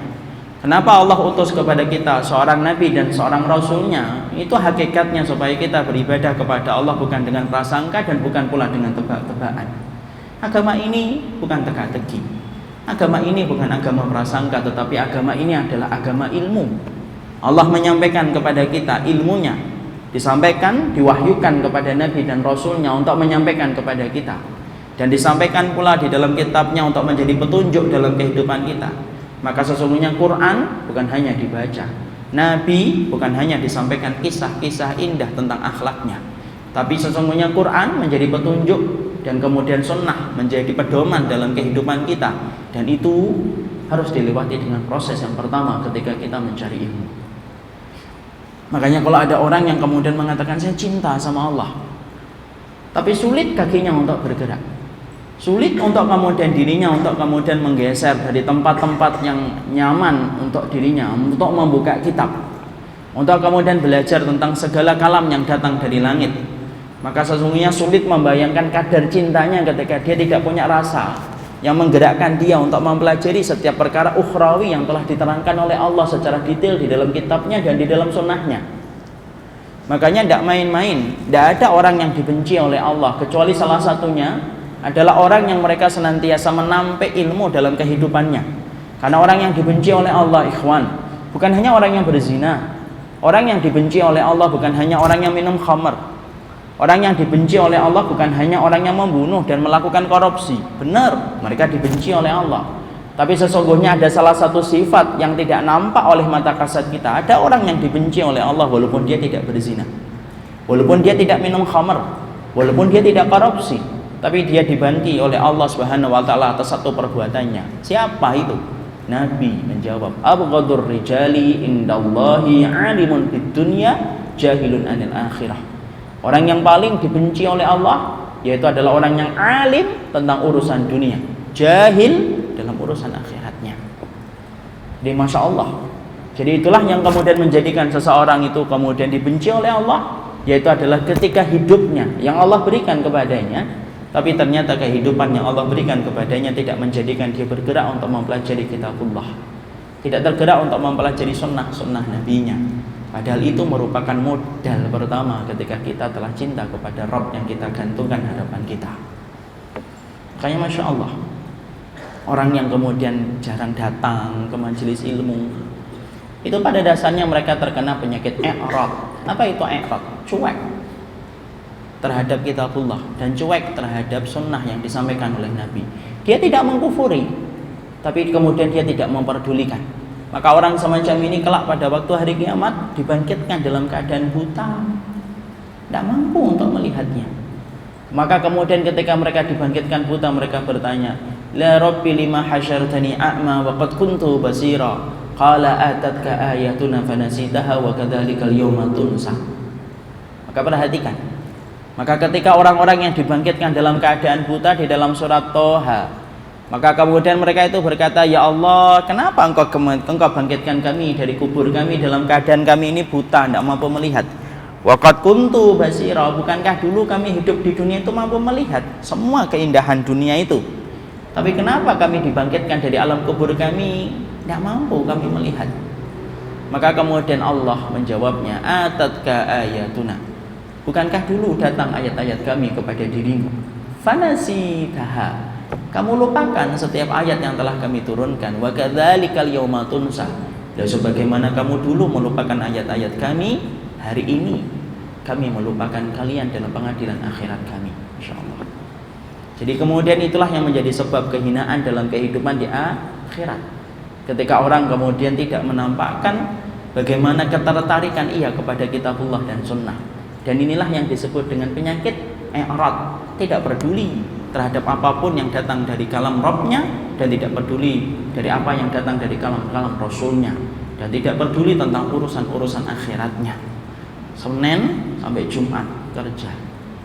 kenapa Allah utus kepada kita seorang nabi dan seorang rasulnya, itu hakikatnya supaya kita beribadah kepada Allah bukan dengan prasangka dan bukan pula dengan tebak-tebakan. Agama ini bukan teka-teki, agama ini bukan agama prasangka, tetapi agama ini adalah agama ilmu. Allah menyampaikan kepada kita ilmunya, disampaikan, diwahyukan kepada nabi dan rasulnya untuk menyampaikan kepada kita dan disampaikan pula di dalam kitabnya untuk menjadi petunjuk dalam kehidupan kita, maka sesungguhnya Quran bukan hanya dibaca, Nabi bukan hanya disampaikan kisah-kisah indah tentang akhlaknya, tapi sesungguhnya Quran menjadi petunjuk dan kemudian sunnah menjadi pedoman dalam kehidupan kita, dan itu harus dilewati dengan proses yang pertama ketika kita mencari ilmu. Makanya kalau ada orang yang kemudian mengatakan saya cinta sama Allah, tapi sulit kakinya untuk bergerak, sulit untuk kemudian dirinya untuk kemudian menggeser dari tempat-tempat yang nyaman untuk dirinya, untuk membuka kitab, untuk kemudian belajar tentang segala kalam yang datang dari langit, maka sesungguhnya sulit membayangkan kadar cintanya ketika dia tidak punya rasa yang menggerakkan dia untuk mempelajari setiap perkara ukhrawi yang telah diterangkan oleh Allah secara detail di dalam kitabnya dan di dalam sunnahnya. Makanya tidak main-main, tidak ada orang yang dibenci oleh Allah kecuali salah satunya adalah orang yang mereka senantiasa menampik ilmu dalam kehidupannya. Karena orang yang dibenci oleh Allah, ikhwan, bukan hanya orang yang berzina. Orang yang dibenci oleh Allah bukan hanya orang yang minum khamar. Orang yang dibenci oleh Allah bukan hanya orang yang membunuh dan melakukan korupsi. Benar, mereka dibenci oleh Allah. Tapi sesungguhnya ada salah satu sifat yang tidak nampak oleh mata kasat kita. Ada orang yang dibenci oleh Allah walaupun dia tidak berzina, walaupun dia tidak minum khamar, walaupun dia tidak korupsi, tapi dia dibenci oleh Allah Subhanahu wa taala atas satu perbuatannya. Siapa itu? Nabi menjawab, abghadur rijali indallahi alimun fid dunya jahilun anil akhirah. Orang yang paling dibenci oleh Allah yaitu adalah orang yang alim tentang urusan dunia, jahil dalam urusan akhiratnya. Jadi Masya Allah. Jadi itulah yang kemudian menjadikan seseorang itu kemudian dibenci oleh Allah, yaitu adalah ketika hidupnya yang Allah berikan kepadanya, tapi ternyata kehidupan yang Allah berikan kepadanya tidak menjadikan dia bergerak untuk mempelajari kitabullah, tidak tergerak untuk mempelajari sunnah nabinya. Padahal itu merupakan modal pertama ketika kita telah cinta kepada Rabb yang kita gantungkan harapan kita. Makanya Masya Allah, orang yang kemudian jarang datang ke majelis ilmu, itu pada dasarnya mereka terkena penyakit i'rad. Apa itu i'rad? Cuek terhadap kitabullah dan cuek terhadap sunnah yang disampaikan oleh Nabi. Dia tidak mengkufuri, tapi kemudian dia tidak memperdulikan. Maka orang semacam ini kelak pada waktu hari kiamat dibangkitkan dalam keadaan buta, tidak mampu untuk melihatnya. Maka kemudian ketika mereka dibangkitkan buta, mereka bertanya, la rabbi lima hasyartani a'ma wa qad kuntu basira, qala atatka ayatuna fanasitaha wa kadzalikal yawma tunsa. Maka perhatikan, maka ketika orang-orang yang dibangkitkan dalam keadaan buta di dalam surat Toha, maka kemudian mereka itu berkata, ya Allah, kenapa engkau bangkitkan kami dari kubur kami dalam keadaan kami ini buta, tidak mampu melihat. Wa qad kuntu basira, bukankah dulu kami hidup di dunia itu mampu melihat semua keindahan dunia itu, tapi kenapa kami dibangkitkan dari alam kubur kami tidak mampu kami melihat? Maka kemudian Allah menjawabnya, atatka ayatuna, bukankah dulu datang ayat-ayat kami kepada dirimu, fanasitaha, kamu lupakan setiap ayat yang telah kami turunkan, wa kadzalikal yauma tunsa, dan sebagaimana kamu dulu melupakan ayat-ayat kami, hari ini kami melupakan kalian dalam pengadilan akhirat kami, insyaallah. Jadi kemudian itulah yang menjadi sebab kehinaan dalam kehidupan di akhirat, ketika orang kemudian tidak menampakkan bagaimana ketertarikan ia kepada kitabullah dan sunnah. Dan inilah yang disebut dengan penyakit i'rad, tidak peduli terhadap apapun yang datang dari kalam Rabbnya, dan tidak peduli dari apa yang datang dari kalam Rasulnya, dan tidak peduli tentang urusan-urusan akhiratnya. Senin sampai Jumat kerja,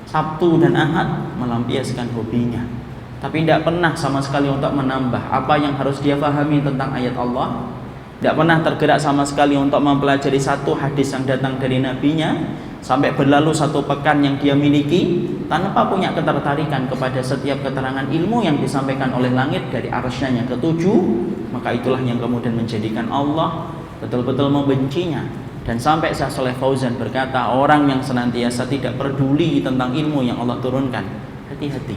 Sabtu dan Ahad melampiaskan hobinya, tapi tidak pernah sama sekali untuk menambah apa yang harus dia pahami tentang ayat Allah, tidak pernah tergerak sama sekali untuk mempelajari satu hadis yang datang dari nabinya, sampai berlalu satu pekan yang dia miliki tanpa punya ketertarikan kepada setiap keterangan ilmu yang disampaikan oleh langit dari arsy-Nya yang ketujuh. Maka itulah yang kemudian menjadikan Allah betul-betul membencinya. Dan sampai Syekh Shalih Fauzan berkata, orang yang senantiasa tidak peduli tentang ilmu yang Allah turunkan, hati-hati,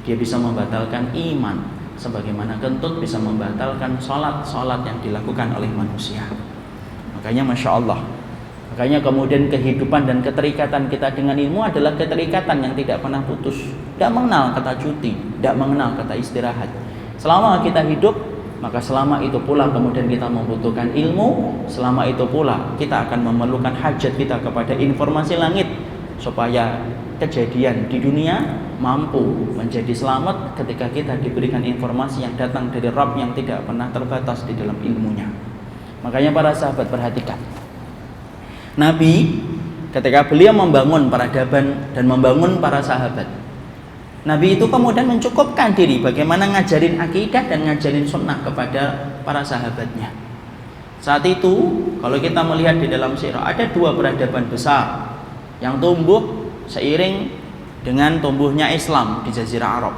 dia bisa membatalkan iman, sebagaimana kentut bisa membatalkan sholat yang dilakukan oleh manusia. Makanya Masya Allah, Makanya kemudian kehidupan dan keterikatan kita dengan ilmu adalah keterikatan yang tidak pernah putus. Tidak mengenal kata cuti, tidak mengenal kata istirahat. Selama kita hidup, maka selama itu pula kemudian kita membutuhkan ilmu. Selama itu pula kita akan memerlukan hajat kita kepada informasi langit, supaya kejadian di dunia mampu menjadi selamat ketika kita diberikan informasi yang datang dari Rabb yang tidak pernah terbatas di dalam ilmunya. Makanya para sahabat perhatikan, Nabi ketika beliau membangun peradaban dan membangun para sahabat, Nabi itu kemudian mencukupkan diri bagaimana ngajarin akidah dan ngajarin sunnah kepada para sahabatnya. Saat itu kalau kita melihat di dalam sirah, ada dua peradaban besar yang tumbuh seiring dengan tumbuhnya Islam di Jazirah Arab.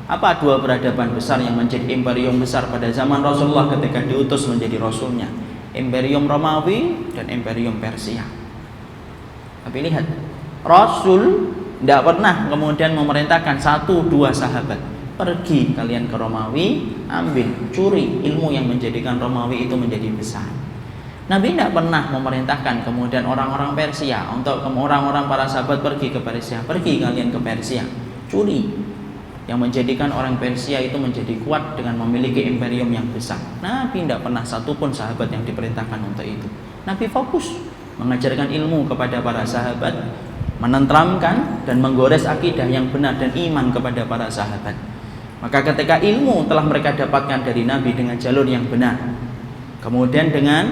Apa dua peradaban besar yang menjadi imperium besar pada zaman Rasulullah ketika diutus menjadi Rasulnya? Imperium Romawi dan Imperium Persia. Tapi lihat, Rasul tidak pernah kemudian memerintahkan satu dua sahabat, pergi kalian ke Romawi, ambil, curi ilmu yang menjadikan Romawi itu menjadi besar. Nabi tidak pernah memerintahkan kemudian orang-orang Persia untuk orang-orang para sahabat pergi ke Persia, pergi kalian ke Persia, curi yang menjadikan orang Persia itu menjadi kuat dengan memiliki imperium yang besar. Nabi tidak pernah satupun sahabat yang diperintahkan untuk itu. Nabi fokus mengajarkan ilmu kepada para sahabat, menenteramkan dan menggores akidah yang benar dan iman kepada para sahabat. Maka ketika ilmu telah mereka dapatkan dari Nabi dengan jalur yang benar, kemudian dengan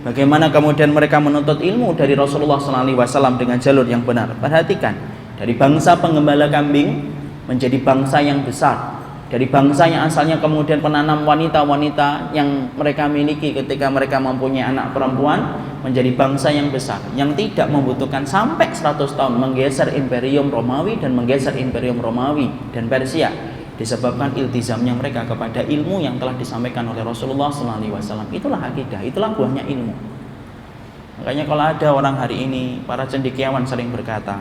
bagaimana kemudian mereka menuntut ilmu dari Rasulullah SAW dengan jalur yang benar. Perhatikan, dari bangsa penggembala kambing menjadi bangsa yang besar, dari bangsa yang asalnya kemudian penanam wanita-wanita yang mereka miliki ketika mereka mempunyai anak perempuan, menjadi bangsa yang besar yang tidak membutuhkan sampai 100 tahun menggeser imperium Romawi dan menggeser imperium Romawi dan Persia, disebabkan iltizamnya mereka kepada ilmu yang telah disampaikan oleh Rasulullah SAW. Itulah akidah, itulah buahnya ilmu. Makanya kalau ada orang hari ini, para cendekiawan sering berkata,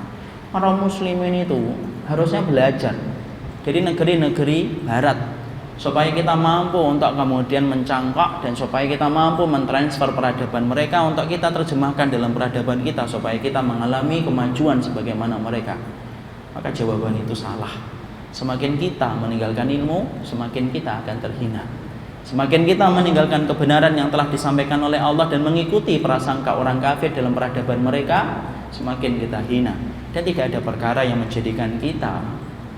orang muslimin itu harusnya belajar dari negeri-negeri barat supaya kita mampu untuk kemudian mencangkok dan supaya kita mampu mentransfer peradaban mereka untuk kita terjemahkan dalam peradaban kita supaya kita mengalami kemajuan sebagaimana mereka. Maka jawaban itu salah. Semakin kita meninggalkan ilmu, semakin kita akan terhina. Semakin kita meninggalkan kebenaran yang telah disampaikan oleh Allah dan mengikuti prasangka orang kafir dalam peradaban mereka, semakin kita hina. Dan tidak ada perkara yang menjadikan kita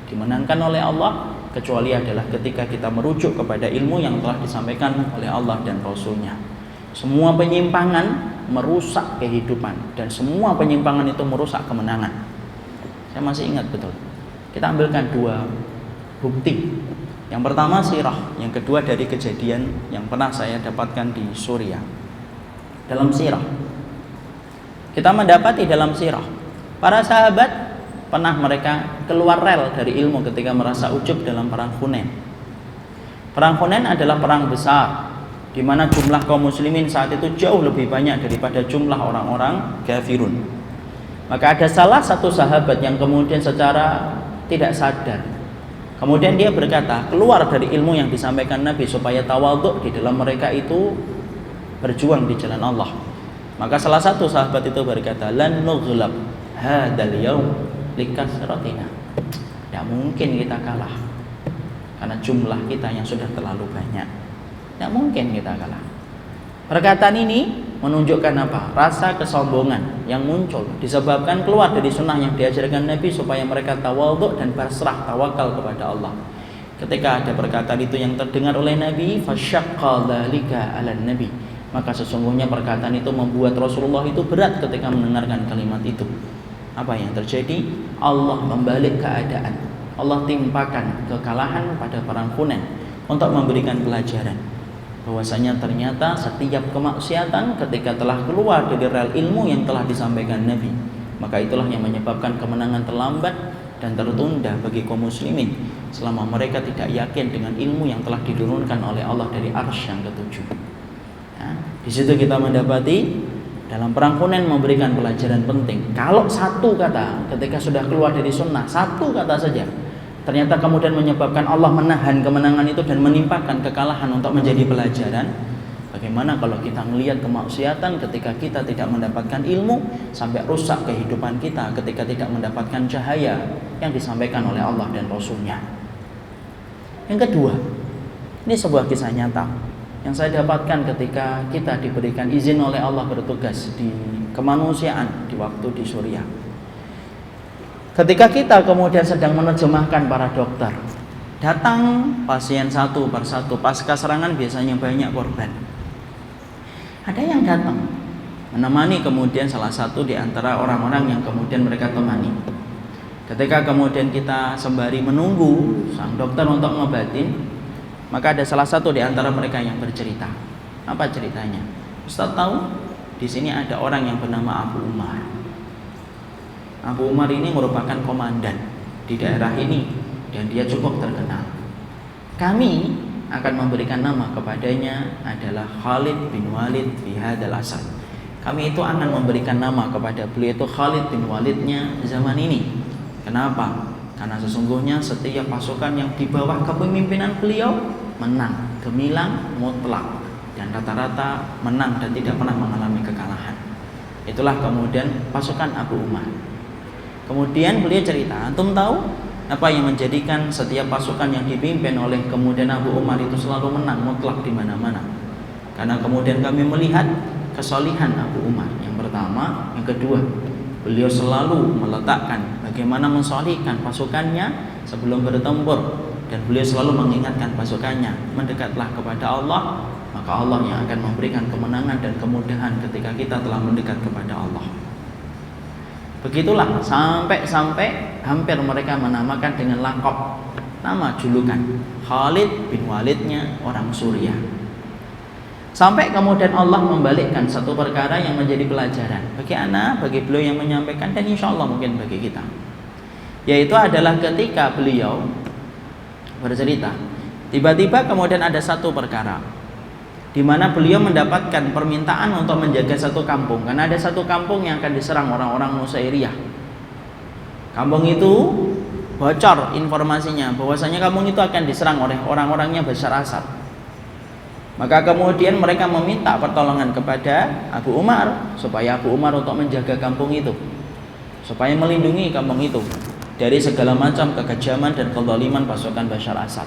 dimenangkan oleh Allah kecuali adalah ketika kita merujuk kepada ilmu yang telah disampaikan oleh Allah dan Rasulnya. Semua penyimpangan merusak kehidupan dan semua penyimpangan itu merusak kemenangan. Saya masih ingat betul. Kita ambilkan dua bukti. Yang pertama sirah, yang kedua dari kejadian yang pernah saya dapatkan di Suriah. Dalam sirah, kita mendapati dalam sirah, para sahabat pernah mereka keluar rel dari ilmu ketika merasa ujub dalam perang Hunain. Perang Hunain adalah perang besar, di mana jumlah kaum muslimin saat itu jauh lebih banyak daripada jumlah orang-orang kafirun. Maka ada salah satu sahabat yang kemudian secara tidak sadar, kemudian dia berkata, keluar dari ilmu yang disampaikan Nabi supaya tawadhu di dalam mereka itu berjuang di jalan Allah. Maka salah satu sahabat itu berkata, lan nughlab hadzal yaum likasratina. Tidak mungkin kita kalah karena jumlah kita yang sudah terlalu banyak. Tidak mungkin kita kalah. Perkataan ini menunjukkan apa? Rasa kesombongan yang muncul disebabkan keluar dari sunnah yang diajarkan Nabi supaya mereka tawadhu dan berserah tawakal kepada Allah. Ketika ada perkataan itu yang terdengar oleh Nabi, fasyaqqa dzalika 'alan nabi, maka sesungguhnya perkataan itu membuat Rasulullah itu berat ketika mendengarkan kalimat itu. Apa yang terjadi? Allah membalik keadaan. Allah timpakan kekalahan pada perang Hunain untuk memberikan pelajaran bahwasanya ternyata setiap kemaksiatan ketika telah keluar dari rel ilmu yang telah disampaikan Nabi, maka itulah yang menyebabkan kemenangan terlambat dan tertunda bagi kaum muslimin selama mereka tidak yakin dengan ilmu yang telah diturunkan oleh Allah dari arsy yang ketujuh. Nah, di situ kita mendapati dalam perang Hunain memberikan pelajaran penting. Kalau satu kata ketika sudah keluar dari sunnah, satu kata saja, ternyata kemudian menyebabkan Allah menahan kemenangan itu dan menimpakan kekalahan untuk menjadi pelajaran, Bagaimana kalau kita melihat kemaksiatan ketika kita tidak mendapatkan ilmu, sampai rusak kehidupan kita ketika tidak mendapatkan cahaya yang disampaikan oleh Allah dan Rasul-Nya. Yang kedua, ini sebuah kisah nyata yang saya dapatkan ketika kita diberikan izin oleh Allah bertugas di kemanusiaan di waktu di Suriah. Ketika kita kemudian sedang menerjemahkan para dokter, datang pasien satu persatu. Pasca serangan biasanya banyak korban. Ada yang datang menemani kemudian salah satu di antara orang-orang yang kemudian mereka temani. Ketika kemudian kita sembari menunggu sang dokter untuk ngobatin, maka ada salah satu di antara mereka yang bercerita. Apa ceritanya? Ustaz tahu, di sini ada orang yang bernama Abu Umar. Abu Umar ini merupakan komandan di daerah ini dan dia cukup terkenal. Kami akan memberikan nama kepadanya adalah Khalid bin Walid fi hadzal asr. Kami itu akan memberikan nama kepada beliau itu Khalid bin Walidnya zaman ini. Kenapa? Karena sesungguhnya setiap pasukan yang di bawah kepemimpinan beliau menang, gemilang, mutlak, dan rata-rata menang dan tidak pernah mengalami kekalahan. Itulah kemudian pasukan Abu Umar. Kemudian beliau cerita, antum tahu apa yang menjadikan setiap pasukan yang dipimpin oleh kemudian Abu Umar itu selalu menang mutlak di mana-mana? Karena kemudian kami melihat kesolihan Abu Umar. Yang pertama, yang kedua, beliau selalu meletakkan bagaimana mensolihkan pasukannya sebelum bertempur, dan beliau selalu mengingatkan pasukannya, mendekatlah kepada Allah, maka Allah yang akan memberikan kemenangan dan kemudahan ketika kita telah mendekat kepada Allah. Begitulah sampai hampir mereka menamakan dengan laqab, nama julukan Khalid bin Walidnya orang Suriah. Sampai kemudian Allah membalikkan satu perkara yang menjadi pelajaran bagi anak, bagi beliau yang menyampaikan, dan insya Allah mungkin bagi kita. Yaitu adalah ketika beliau bercerita, tiba-tiba kemudian ada satu perkara di mana beliau mendapatkan permintaan untuk menjaga satu kampung, karena ada satu kampung yang akan diserang orang-orang Nusairiyah. Kampung itu bocor informasinya bahwasanya kampung itu akan diserang oleh orang-orangnya Bashar Assad. Maka kemudian mereka meminta pertolongan kepada Abu Umar supaya Abu Umar untuk menjaga kampung itu, supaya melindungi kampung itu dari segala macam kekejaman dan kezaliman pasukan Bashar Assad.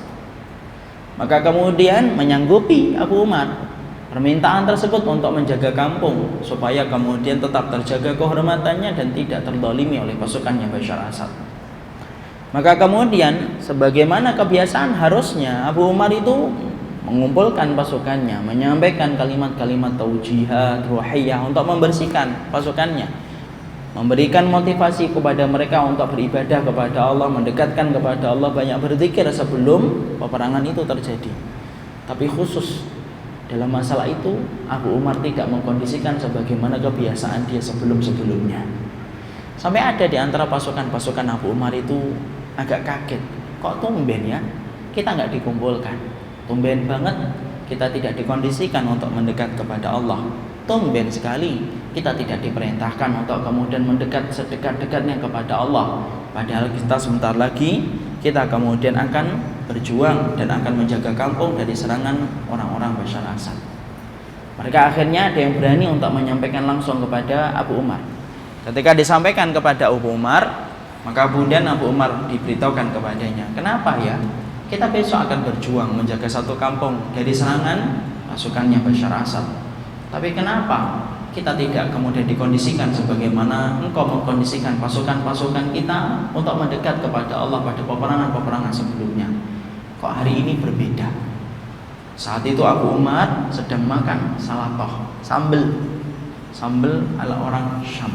Maka kemudian menyanggupi Abu Umar permintaan tersebut untuk menjaga kampung supaya kemudian tetap terjaga kehormatannya dan tidak terzalimi oleh pasukannya Bashar Assad. Maka kemudian sebagaimana kebiasaan harusnya Abu Umar itu mengumpulkan pasukannya, menyampaikan kalimat-kalimat taujihat, ruhiyah untuk membersihkan pasukannya, memberikan motivasi kepada mereka untuk beribadah kepada Allah, mendekatkan kepada Allah, banyak berzikir sebelum peperangan itu terjadi. Tapi khusus dalam masalah itu Abu Umar tidak mengkondisikan sebagaimana kebiasaan dia sebelum-sebelumnya. Sampai ada di antara pasukan-pasukan Abu Umar itu agak kaget, kok tumben ya kita nggak dikumpulkan, tumben banget kita tidak dikondisikan untuk mendekat kepada Allah, tumben sekali kita tidak diperintahkan untuk kemudian mendekat sedekat-dekatnya kepada Allah, padahal kita sebentar lagi kita kemudian akan berjuang dan akan menjaga kampung dari serangan orang-orang Bashar Assad. Mereka akhirnya ada yang berani untuk menyampaikan langsung kepada Abu Umar. Ketika disampaikan kepada Abu Umar, maka kemudian Abu Umar diberitahukan kepadanya, kenapa ya kita besok akan berjuang menjaga satu kampung dari serangan pasukannya Bashar Assad, tapi kenapa kita tidak kemudian dikondisikan sebagaimana engkau mengkondisikan pasukan-pasukan kita untuk mendekat kepada Allah pada peperangan-peperangan sebelumnya? Kok hari ini berbeda? Saat itu Abu Umar sedang makan salatoh, sambal ala orang Syam,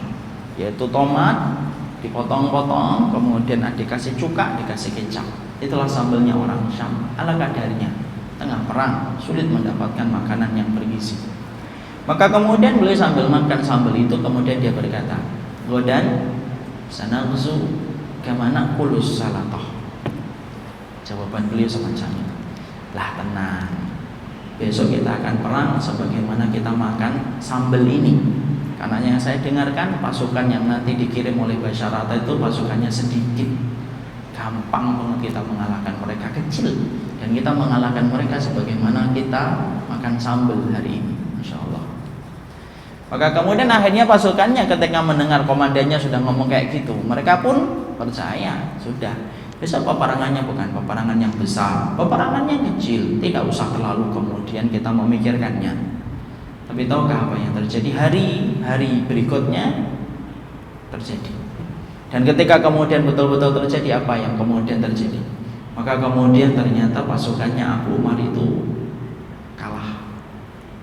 yaitu tomat dipotong-potong, kemudian dikasih cuka, dikasih kecap. Itulah sambalnya orang Syam ala kadarnya. Tengah perang sulit mendapatkan makanan yang bergizi. Maka kemudian beliau sambil makan sambal itu kemudian dia berkata, "Godan sanagzu kemana kulus salatoh." Jawaban beliau semacam itu. Lah tenang, besok kita akan perang sebagaimana kita makan sambal ini. Karena yang saya dengarkan pasukan yang nanti dikirim oleh Bashar Assad itu pasukannya sedikit, gampang banget kita mengalahkan mereka, kecil, dan kita mengalahkan mereka sebagaimana kita makan sambal hari ini, Masya Allah. Maka kemudian akhirnya pasukannya ketika mendengar komandannya sudah ngomong kayak gitu, mereka pun percaya. Sudah, besok peperangannya bukan peperangan yang besar, peperangannya kecil, tidak usah terlalu kemudian kita memikirkannya. Tapi tahukah apa yang terjadi? Hari-hari berikutnya terjadi. Dan ketika kemudian betul-betul terjadi, apa yang kemudian terjadi? Maka kemudian ternyata pasukannya Abu Umar itu kalah.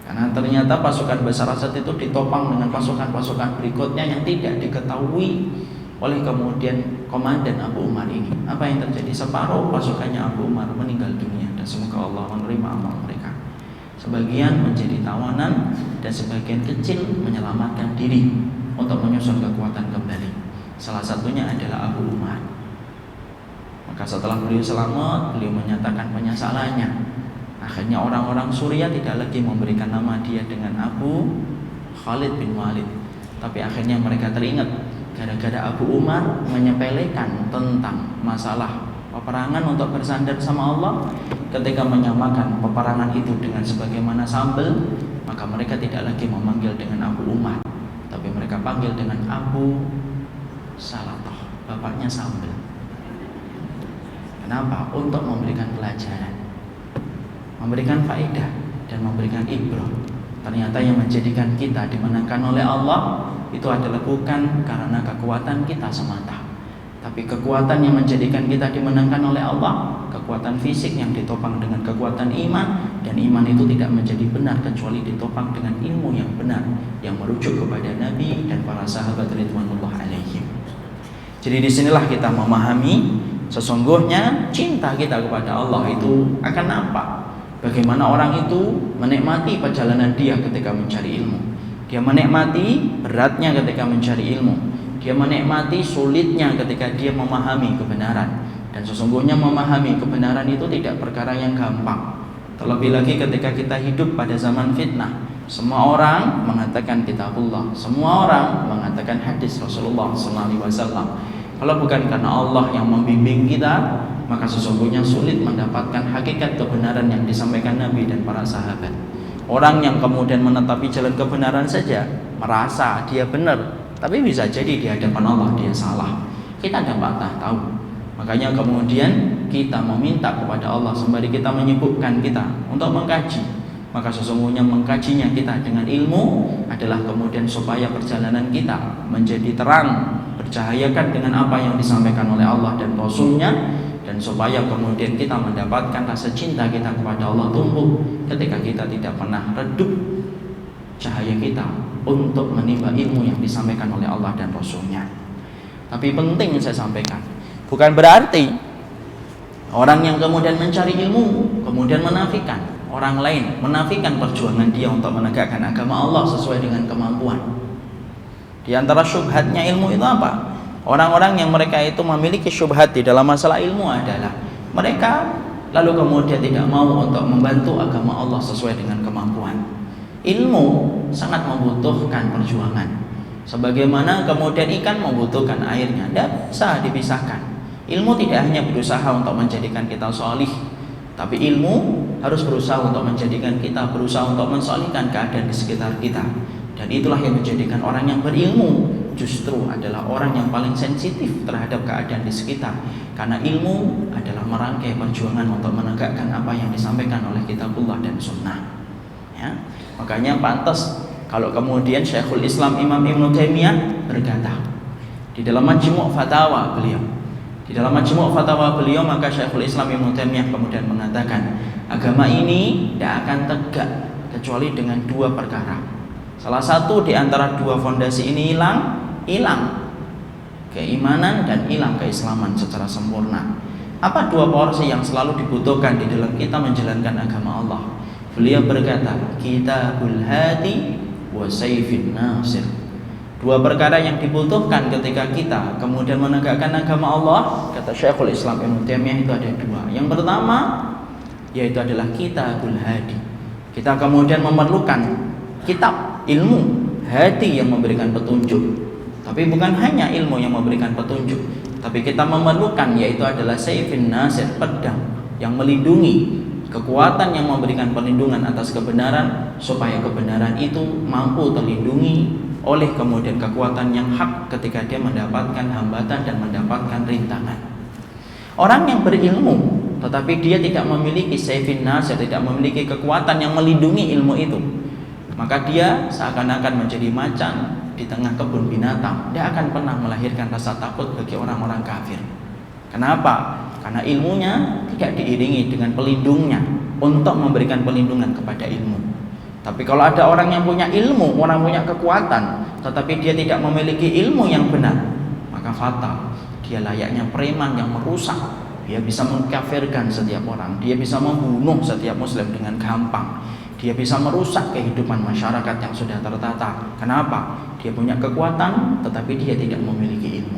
Karena ternyata pasukan Basar Asad itu ditopang dengan pasukan-pasukan berikutnya yang tidak diketahui oleh kemudian komandan Abu Umar ini. Apa yang terjadi? Separuh pasukannya Abu Umar meninggal dunia, dan semoga Allah menerima amal mereka. Sebagian menjadi tawanan dan sebagian kecil menyelamatkan diri untuk menyusun kekuatan kembali. Salah satunya adalah Abu Umar. Maka setelah beliau selamat, beliau menyatakan penyesalannya. Akhirnya orang-orang Suriah tidak lagi memberikan nama dia dengan Abu Khalid bin Walid, tapi akhirnya mereka teringat gara-gara Abu Umar menyepelekan tentang masalah peperangan untuk bersandar sama Allah. Ketika menyamakan peperangan itu dengan sebagaimana sambal, maka mereka tidak lagi memanggil dengan Abu Umar, tapi mereka panggil dengan Abu Salatah, bapaknya sambal. Kenapa? Untuk memberikan pelajaran, memberikan faedah, dan memberikan ibrah. Ternyata yang menjadikan kita dimenangkan oleh Allah itu adalah bukan karena kekuatan kita semata, tapi kekuatan yang menjadikan kita dimenangkan oleh Allah, kekuatan fisik yang ditopang dengan kekuatan iman. Dan iman itu tidak menjadi benar kecuali ditopang dengan ilmu yang benar, yang merujuk kepada Nabi dan para sahabat ridwanullah alaihim. Jadi disinilah kita memahami sesungguhnya cinta kita kepada Allah itu akan nampak. Bagaimana orang itu menikmati perjalanan dia ketika mencari ilmu. Dia menikmati beratnya ketika mencari ilmu. Dia menikmati sulitnya ketika dia memahami kebenaran. Dan sesungguhnya memahami kebenaran itu tidak perkara yang gampang. Terlebih lagi ketika kita hidup pada zaman fitnah. Semua orang mengatakan kitabullah, semua orang mengatakan hadis Rasulullah SAW. Kalau bukan karena Allah yang membimbing kita, maka sesungguhnya sulit mendapatkan hakikat kebenaran yang disampaikan Nabi dan para sahabat. Orang yang kemudian menetapi jalan kebenaran saja merasa dia benar, tapi bisa jadi di hadapan Allah dia salah. Kita dapat tahu. Makanya kemudian kita meminta kepada Allah sembari kita menyibukkan kita untuk mengkaji. Maka sesungguhnya mengkajinya kita dengan ilmu adalah kemudian supaya perjalanan kita menjadi terang, bercahayakan dengan apa yang disampaikan oleh Allah dan Rasul-Nya, dan supaya kemudian kita mendapatkan rasa cinta kita kepada Allah tumbuh ketika kita tidak pernah redup cahaya kita untuk menimba ilmu yang disampaikan oleh Allah dan Rasul-Nya. Tapi penting saya sampaikan, bukan berarti orang yang kemudian mencari ilmu kemudian menafikan orang lain, menafikan perjuangan dia untuk menegakkan agama Allah sesuai dengan kemampuan. Di antara syubhatnya ilmu itu apa? Orang-orang yang mereka itu memiliki syubhat di dalam masalah ilmu adalah mereka lalu kemudian tidak mau untuk membantu agama Allah sesuai dengan kemampuan. Ilmu sangat membutuhkan perjuangan. Sebagaimana kemudian ikan membutuhkan airnya, tidak bisa dipisahkan. Ilmu tidak hanya berusaha untuk menjadikan kita sholih, tapi ilmu harus berusaha untuk menjadikan kita berusaha untuk mensolihkan keadaan di sekitar kita. Dan itulah yang menjadikan orang yang berilmu justru adalah orang yang paling sensitif terhadap keadaan di sekitar. Karena ilmu adalah merangkai perjuangan untuk menegakkan apa yang disampaikan oleh kitabullah dan sunnah. Ya. Makanya pantas kalau kemudian Syekhul Islam Imam Ibnu Taimiyah berkata di dalam Majmu' Fatawa beliau, maka Syekhul Islam Ibnu Taimiyah kemudian mengatakan agama ini tidak akan tegak kecuali dengan dua perkara. Salah satu di antara dua fondasi ini hilang keimanan dan hilang keislaman secara sempurna. Apa dua porsi yang selalu dibutuhkan di dalam kita menjalankan agama Allah? Beliau berkata, Kitabul Hadi wa Sayfin Nasir. Dua perkara yang dibutuhkan ketika kita kemudian menegakkan agama Allah, kata Syekhul Islam Ibnu Taimiyah, itu ada dua. Yang pertama yaitu adalah Kitabul Hadi. Kita kemudian memerlukan kitab, ilmu, hadi yang memberikan petunjuk. Tapi bukan hanya ilmu yang memberikan petunjuk, tapi kita memerlukan yaitu adalah Sayfin Nasir, pedang yang melindungi kekuatan yang memberikan perlindungan atas kebenaran, supaya kebenaran itu mampu terlindungi oleh kemudian kekuatan yang hak ketika dia mendapatkan hambatan dan mendapatkan rintangan. Orang yang berilmu tetapi dia tidak memiliki sayfin nasir, tidak memiliki kekuatan yang melindungi ilmu itu, maka dia seakan-akan menjadi macan di tengah kebun binatang. Dia akan pernah melahirkan rasa takut bagi orang-orang kafir. Kenapa? Karena ilmunya tidak diiringi dengan pelindungnya untuk memberikan perlindungan kepada ilmu. Tapi kalau ada orang yang punya ilmu, orang punya kekuatan, tetapi dia tidak memiliki ilmu yang benar, maka fatal. Dia layaknya preman yang merusak. Dia bisa mengkafirkan setiap orang. Dia bisa membunuh setiap muslim dengan gampang. Dia bisa merusak kehidupan masyarakat yang sudah tertata. Kenapa? Dia punya kekuatan tetapi dia tidak memiliki ilmu.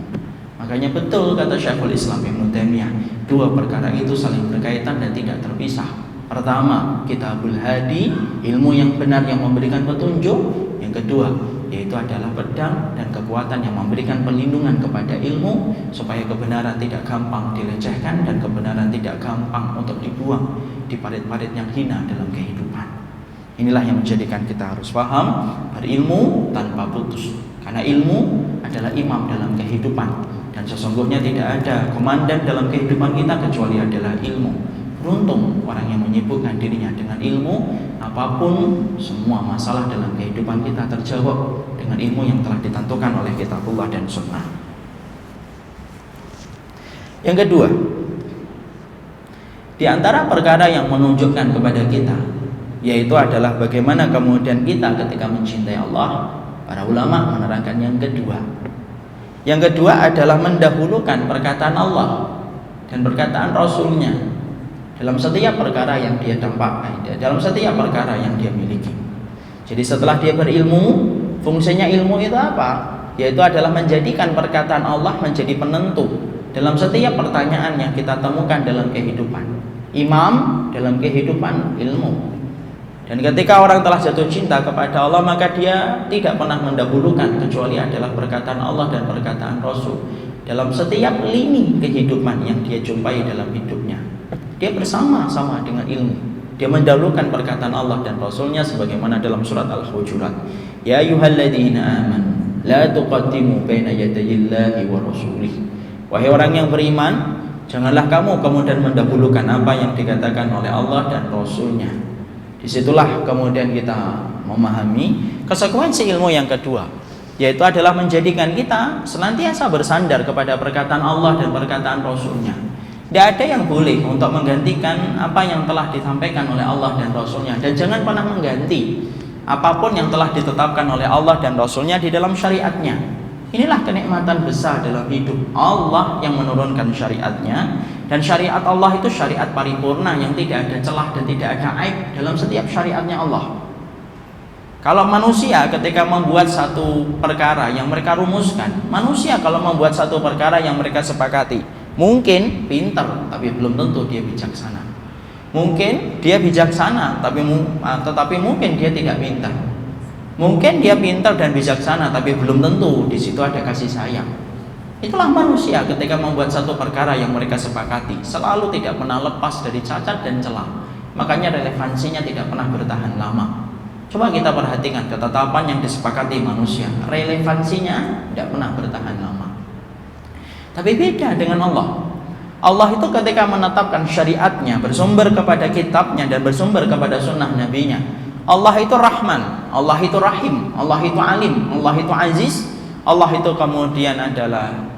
Makanya betul kata Syekhul Islam Ibnu Taimiyah, dua perkara itu saling berkaitan dan tidak terpisah. Pertama, Kitabul Hadi, ilmu yang benar yang memberikan petunjuk. Yang kedua, yaitu adalah pedang dan kekuatan yang memberikan perlindungan kepada ilmu, supaya kebenaran tidak gampang dilecehkan dan kebenaran tidak gampang untuk dibuang di parit-parit yang hina dalam kehidupan. Inilah yang menjadikan kita harus paham, berilmu tanpa putus. Karena ilmu adalah imam dalam kehidupan, dan sesungguhnya tidak ada komandan dalam kehidupan kita kecuali adalah ilmu. Beruntung orang yang menyibukkan dirinya dengan ilmu, apapun semua masalah dalam kehidupan kita terjawab dengan ilmu yang telah ditentukan oleh kitabullah dan sunnah. Yang kedua, di antara perkara yang menunjukkan kepada kita, yaitu adalah bagaimana kemudian kita ketika mencintai Allah. Para ulama menerangkan yang kedua. Yang kedua adalah mendahulukan perkataan Allah dan perkataan Rasulnya dalam setiap perkara yang dia dampakkan, dalam setiap perkara yang dia miliki. Jadi setelah dia berilmu, fungsinya ilmu itu apa? Yaitu adalah menjadikan perkataan Allah menjadi penentu dalam setiap pertanyaan yang kita temukan dalam kehidupan. Imam dalam kehidupan ilmu. Dan ketika orang telah jatuh cinta kepada Allah, maka dia tidak pernah mendahulukan kecuali adalah perkataan Allah dan perkataan Rasul dalam setiap lini kehidupan yang dia jumpai dalam hidupnya. Dia bersama-sama dengan ilmu. Dia mendahulukan perkataan Allah dan Rasulnya sebagaimana dalam surat Al-Hujurat. Ya ayyuhalladzina amanu la tuqaddimu baina yadayillahi wa rasulih. Wahai orang yang beriman, janganlah kamu kemudian mendahulukan apa yang dikatakan oleh Allah dan Rasulnya. Disitulah kemudian kita memahami konsekuensi ilmu yang kedua, yaitu adalah menjadikan kita senantiasa bersandar kepada perkataan Allah dan perkataan Rasulnya. Tidak ada yang boleh untuk menggantikan apa yang telah disampaikan oleh Allah dan Rasulnya, dan jangan pernah mengganti apapun yang telah ditetapkan oleh Allah dan Rasulnya di dalam syariatnya. Inilah kenikmatan besar dalam hidup. Allah yang menurunkan syariatnya, dan syariat Allah itu syariat paripurna yang tidak ada celah dan tidak ada aib dalam setiap syariatnya Allah. Kalau manusia ketika membuat satu perkara yang mereka rumuskan, manusia kalau membuat satu perkara yang mereka sepakati, mungkin pintar tapi belum tentu dia bijaksana. Mungkin dia bijaksana tetapi mungkin dia tidak pintar. Mungkin dia pintar dan bijaksana tapi belum tentu di situ ada kasih sayang. Itulah manusia ketika membuat satu perkara yang mereka sepakati, selalu tidak pernah lepas dari cacat dan celah. Makanya relevansinya tidak pernah bertahan lama. Coba kita perhatikan ketetapan yang disepakati manusia, relevansinya tidak pernah bertahan lama. Tapi beda dengan Allah. Allah itu ketika menetapkan syariatnya bersumber kepada kitabnya dan bersumber kepada sunnah nabinya. Allah itu Rahman, Allah itu Rahim, Allah itu Alim, Allah itu Aziz, Allah itu kemudian adalah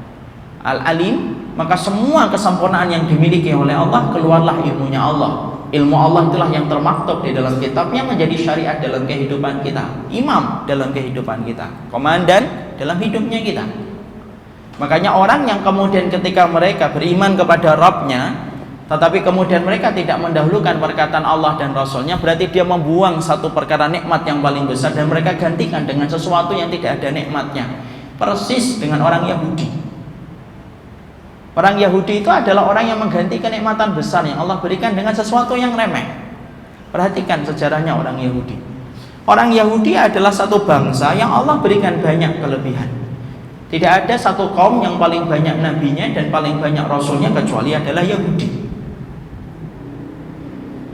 Al-Alim. Maka semua kesempurnaan yang dimiliki oleh Allah, keluarlah ilmunya Allah. Ilmu Allah itulah yang termaktub di dalam kitabnya menjadi syariat dalam kehidupan kita, imam dalam kehidupan kita, komandan dalam hidupnya kita. Makanya orang yang kemudian ketika mereka beriman kepada Rabbnya, tetapi kemudian mereka tidak mendahulukan perkataan Allah dan Rasulnya, berarti dia membuang satu perkara nikmat yang paling besar dan mereka gantikan dengan sesuatu yang tidak ada nikmatnya. Persis dengan orang Yahudi. Orang Yahudi itu adalah orang yang mengganti kenikmatan besar yang Allah berikan dengan sesuatu yang remeh. Perhatikan sejarahnya orang Yahudi. Orang Yahudi adalah satu bangsa yang Allah berikan banyak kelebihan. Tidak ada satu kaum yang paling banyak nabinya dan paling banyak rasulnya kecuali adalah Yahudi.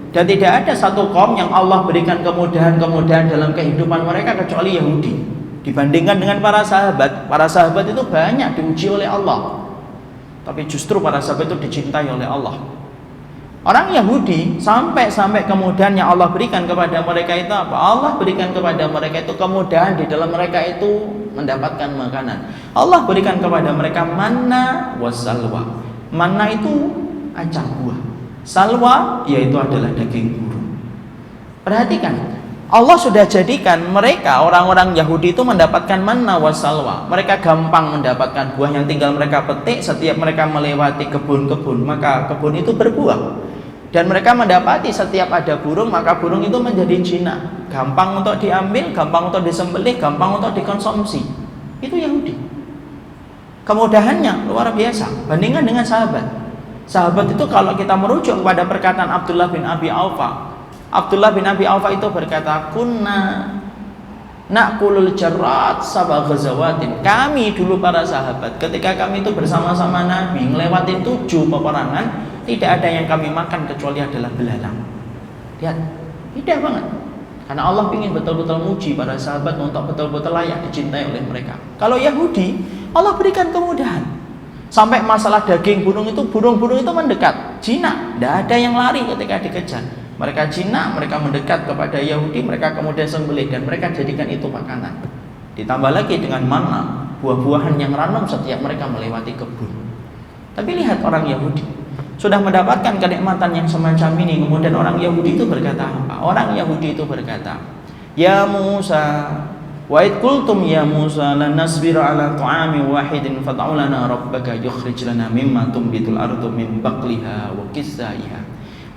Dan tidak ada satu kaum yang Allah berikan kemudahan-kemudahan dalam kehidupan mereka kecuali Yahudi. Dibandingkan dengan para sahabat itu banyak diuji oleh Allah. Tapi justru para sahabat itu dicintai oleh Allah. Orang Yahudi sampai kemudahan yang Allah berikan kepada mereka itu apa? Allah berikan kepada mereka itu kemudahan di dalam mereka itu mendapatkan makanan. Allah berikan kepada mereka manna wassalwa. Manna itu acar buah. Salwa yaitu adalah daging burung. Perhatikan, Allah sudah jadikan mereka orang-orang Yahudi itu mendapatkan manna wassalwa. Mereka gampang mendapatkan buah yang tinggal mereka petik. Setiap mereka melewati kebun-kebun, maka kebun itu berbuah. Dan mereka mendapati setiap ada burung, maka burung itu menjadi jinak. Gampang untuk diambil, gampang untuk disembelih, gampang untuk dikonsumsi. Itu Yahudi. Kemudahannya luar biasa. Bandingkan dengan sahabat. Sahabat itu kalau kita merujuk kepada perkataan Abdullah bin Abi Aufa, Abdullah bin Abi Aufa itu berkata, kunna na'kulul jarrat sab'a ghazawatin. Kami dulu para sahabat ketika kami itu bersama-sama Nabi ngelewatin 7 peperangan, tidak ada yang kami makan kecuali adalah belalang. Lihat, indah banget. Karena Allah ingin betul-betul muji para sahabat untuk betul-betul layak dicintai oleh mereka. Kalau Yahudi, Allah berikan kemudahan. Sampai masalah daging burung itu mendekat, jinak, tidak ada yang lari ketika dikejar. Mereka jinak, mereka mendekat kepada Yahudi, mereka kemudian sembelih dan mereka jadikan itu makanan. Ditambah lagi dengan manna, buah-buahan yang random setiap mereka melewati kebun. Tapi lihat orang Yahudi sudah mendapatkan kenikmatan yang semacam ini, kemudian orang Yahudi itu berkata apa? Orang Yahudi itu berkata, ya Musa, wa id qultum ya Musa lan nasbiru ala ta'amin wahidin fad'u lana rabbaka yukhrij lana mimma tumbitul ardu min baqliha wa qissaiha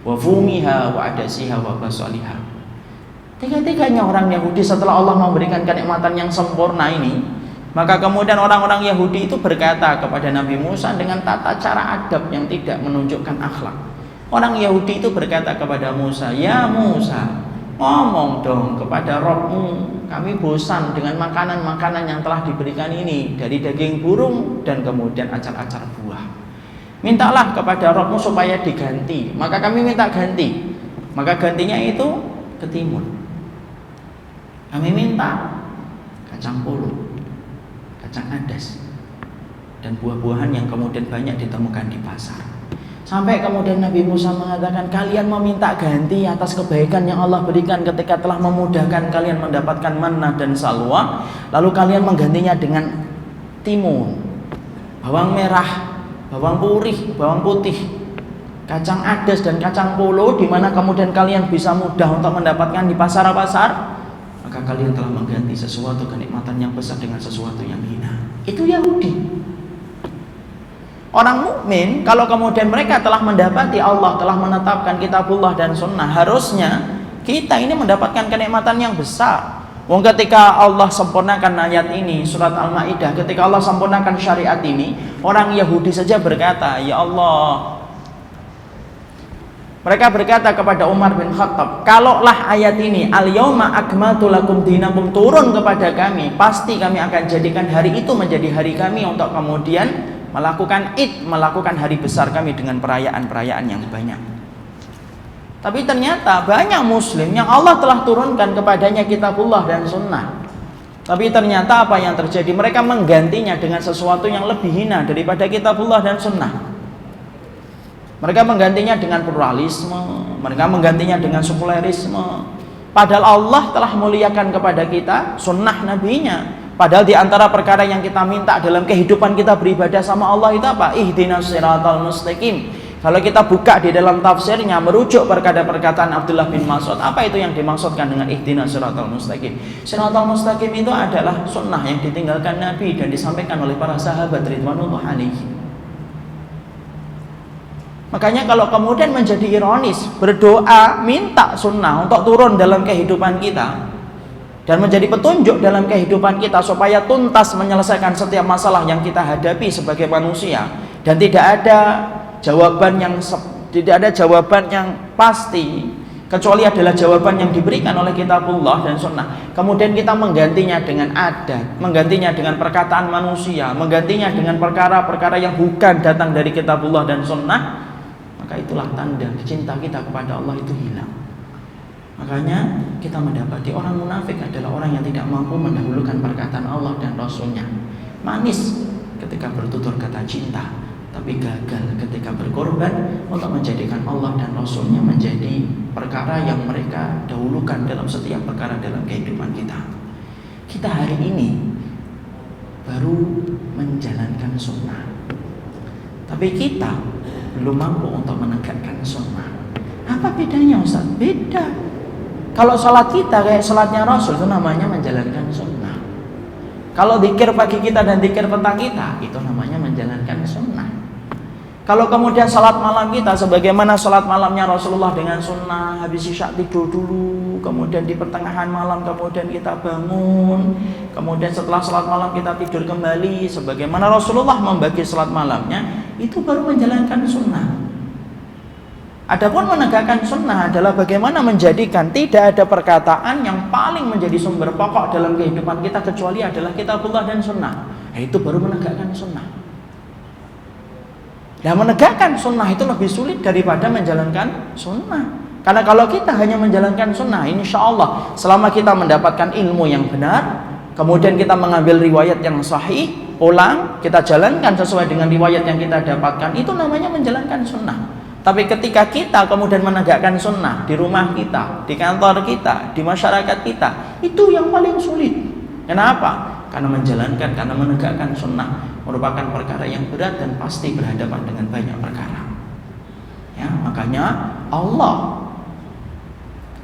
wa fumiha wa adasiha wa basaliha. Tiga-tiganya orang Yahudi setelah Allah memberikan kenikmatan yang sempurna ini, maka kemudian orang-orang Yahudi itu berkata kepada Nabi Musa dengan tata cara adab yang tidak menunjukkan akhlak. Orang Yahudi itu berkata kepada Musa, ya Musa, ngomong dong kepada Rabbmu, kami bosan dengan makanan-makanan yang telah diberikan ini dari daging burung dan kemudian acar-acar buah. Mintalah kepada Rabbmu supaya diganti. Maka kami minta ganti. Maka gantinya itu ketimun. Kami minta kacang polong, kacang adas, dan buah-buahan yang kemudian banyak ditemukan di pasar. Sampai kemudian Nabi Musa mengatakan, kalian meminta ganti atas kebaikan yang Allah berikan ketika telah memudahkan kalian mendapatkan manna dan salwa, lalu kalian menggantinya dengan timun, bawang merah, bawang putih, kacang adas dan kacang polo, di mana kemudian kalian bisa mudah untuk mendapatkan di pasar-pasar, maka kalian telah mengganti sesuatu kenikmatan yang besar dengan sesuatu yang hina. Itu Yahudi. Orang mukmin kalau kemudian mereka telah mendapati Allah telah menetapkan kitabullah dan sunnah, harusnya kita ini mendapatkan kenikmatan yang besar. Wong ketika Allah sempurnakan ayat ini, surat Al-Maidah, ketika Allah sempurnakan syariat ini, orang Yahudi saja berkata, ya Allah. Mereka berkata kepada Umar bin Khattab, kalaulah ayat ini al-yauma akmaltu lakum dinakum turun kepada kami, pasti kami akan jadikan hari itu menjadi hari kami untuk kemudian melakukan hari besar kami dengan perayaan-perayaan yang banyak. Tapi ternyata banyak muslim yang Allah telah turunkan kepadanya kitabullah dan sunnah, tapi ternyata apa yang terjadi? Mereka menggantinya dengan sesuatu yang lebih hina daripada kitabullah dan sunnah. Mereka menggantinya dengan pluralisme, mereka menggantinya dengan sekulerisme. Padahal Allah telah muliakan kepada kita sunnah nabinya. Padahal di antara perkara yang kita minta dalam kehidupan kita beribadah sama Allah itu apa? Ihdinas siratal mustaqim. Kalau kita buka di dalam tafsirnya merujuk kepada perkataan Abdullah bin Mas'ud, apa itu yang dimaksudkan dengan ihdinas siratal mustaqim? Siratal mustaqim itu adalah sunnah yang ditinggalkan Nabi dan disampaikan oleh para sahabat ridwanullah alaihi. Makanya kalau kemudian menjadi ironis, berdoa minta sunnah untuk turun dalam kehidupan kita dan menjadi petunjuk dalam kehidupan kita supaya tuntas menyelesaikan setiap masalah yang kita hadapi sebagai manusia, dan tidak ada jawaban yang pasti kecuali adalah jawaban yang diberikan oleh kitabullah dan sunnah. Kemudian kita menggantinya dengan adat, menggantinya dengan perkataan manusia, menggantinya dengan perkara-perkara yang bukan datang dari kitabullah dan sunnah, maka itulah tanda cinta kita kepada Allah itu hilang. Makanya kita mendapati orang munafik adalah orang yang tidak mampu mendahulukan perkataan Allah dan Rasulnya. Manis ketika bertutur kata cinta, tapi gagal ketika berkorban untuk menjadikan Allah dan Rasulnya menjadi perkara yang mereka dahulukan dalam setiap perkara dalam kehidupan kita. Kita hari ini baru menjalankan sunnah, tapi kita belum mampu untuk menegakkan sunnah. Apa bedanya Ustaz? Beda. Kalau salat kita kayak salatnya Rasul, itu namanya menjalankan sunnah. Kalau zikir pagi kita dan zikir petang kita, itu namanya menjalankan sunnah. Kalau kemudian salat malam kita sebagaimana salat malamnya Rasulullah dengan sunnah, habis isya tidur dulu, kemudian di pertengahan malam kemudian kita bangun, kemudian setelah salat malam kita tidur kembali sebagaimana Rasulullah membagi salat malamnya, itu baru menjalankan sunnah. Adapun menegakkan sunnah adalah bagaimana menjadikan tidak ada perkataan yang paling menjadi sumber pokok dalam kehidupan kita kecuali adalah kitabullah dan sunnah. Itu baru menegakkan sunnah. Dan menegakkan sunnah itu lebih sulit daripada menjalankan sunnah. Karena kalau kita hanya menjalankan sunnah, insya Allah selama kita mendapatkan ilmu yang benar, kemudian kita mengambil riwayat yang sahih, pulang, kita jalankan sesuai dengan riwayat yang kita dapatkan, itu namanya menjalankan sunnah. Tapi ketika kita kemudian menegakkan sunnah di rumah kita, di kantor kita, di masyarakat kita, itu yang paling sulit. Kenapa? Karena menegakkan sunnah merupakan perkara yang berat dan pasti berhadapan dengan banyak perkara. Ya, makanya Allah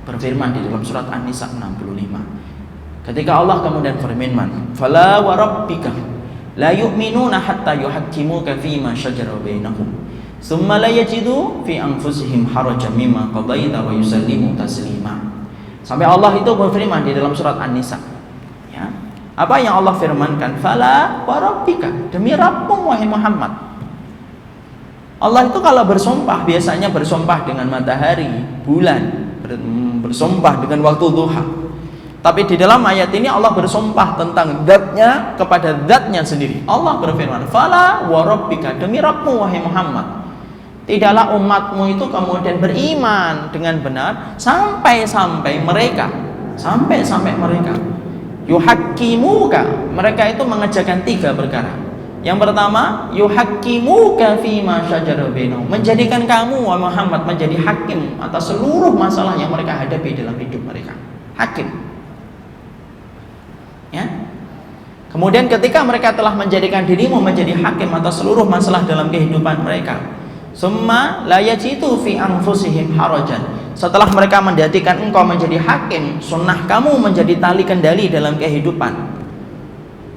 berfirman di dalam surat An-Nisa 65. Ketika Allah kemudian berfirman, "Fala wa rabbika la yu'minuna hatta yuhakkimuka fima shajara bainahum." Tsumma la yajidu fi anfusihim harajan mimma qadaita wa yusallimu taslima. Sampai Allah itu berfirman di dalam surat An-Nisa. Ya. Apa yang Allah firmankan? Fala wa rabbika, demi Rabbmu wahai Muhammad. Allah itu kalau bersumpah biasanya bersumpah dengan matahari, bulan, bersumpah dengan waktu duha. Tapi di dalam ayat ini Allah bersumpah tentang zatnya kepada zatnya sendiri. Allah berfirman, "Fala wa rabbika", demi Rabbmu wahai Muhammad. Tidaklah umatmu itu kemudian beriman dengan benar sampai mereka yuhakkimuka, mereka itu mengerjakan 3 perkara. Yang pertama, yuhakkimuka fima syajara bainahum, menjadikan kamu wahai Muhammad menjadi hakim atas seluruh masalah yang mereka hadapi dalam hidup mereka. Hakim. Ya. Kemudian ketika mereka telah menjadikan dirimu menjadi hakim atas seluruh masalah dalam kehidupan mereka, summa la yajidu fi anfusihim harajan, setelah mereka menjadikan engkau menjadi hakim, sunnah kamu menjadi tali kendali dalam kehidupan,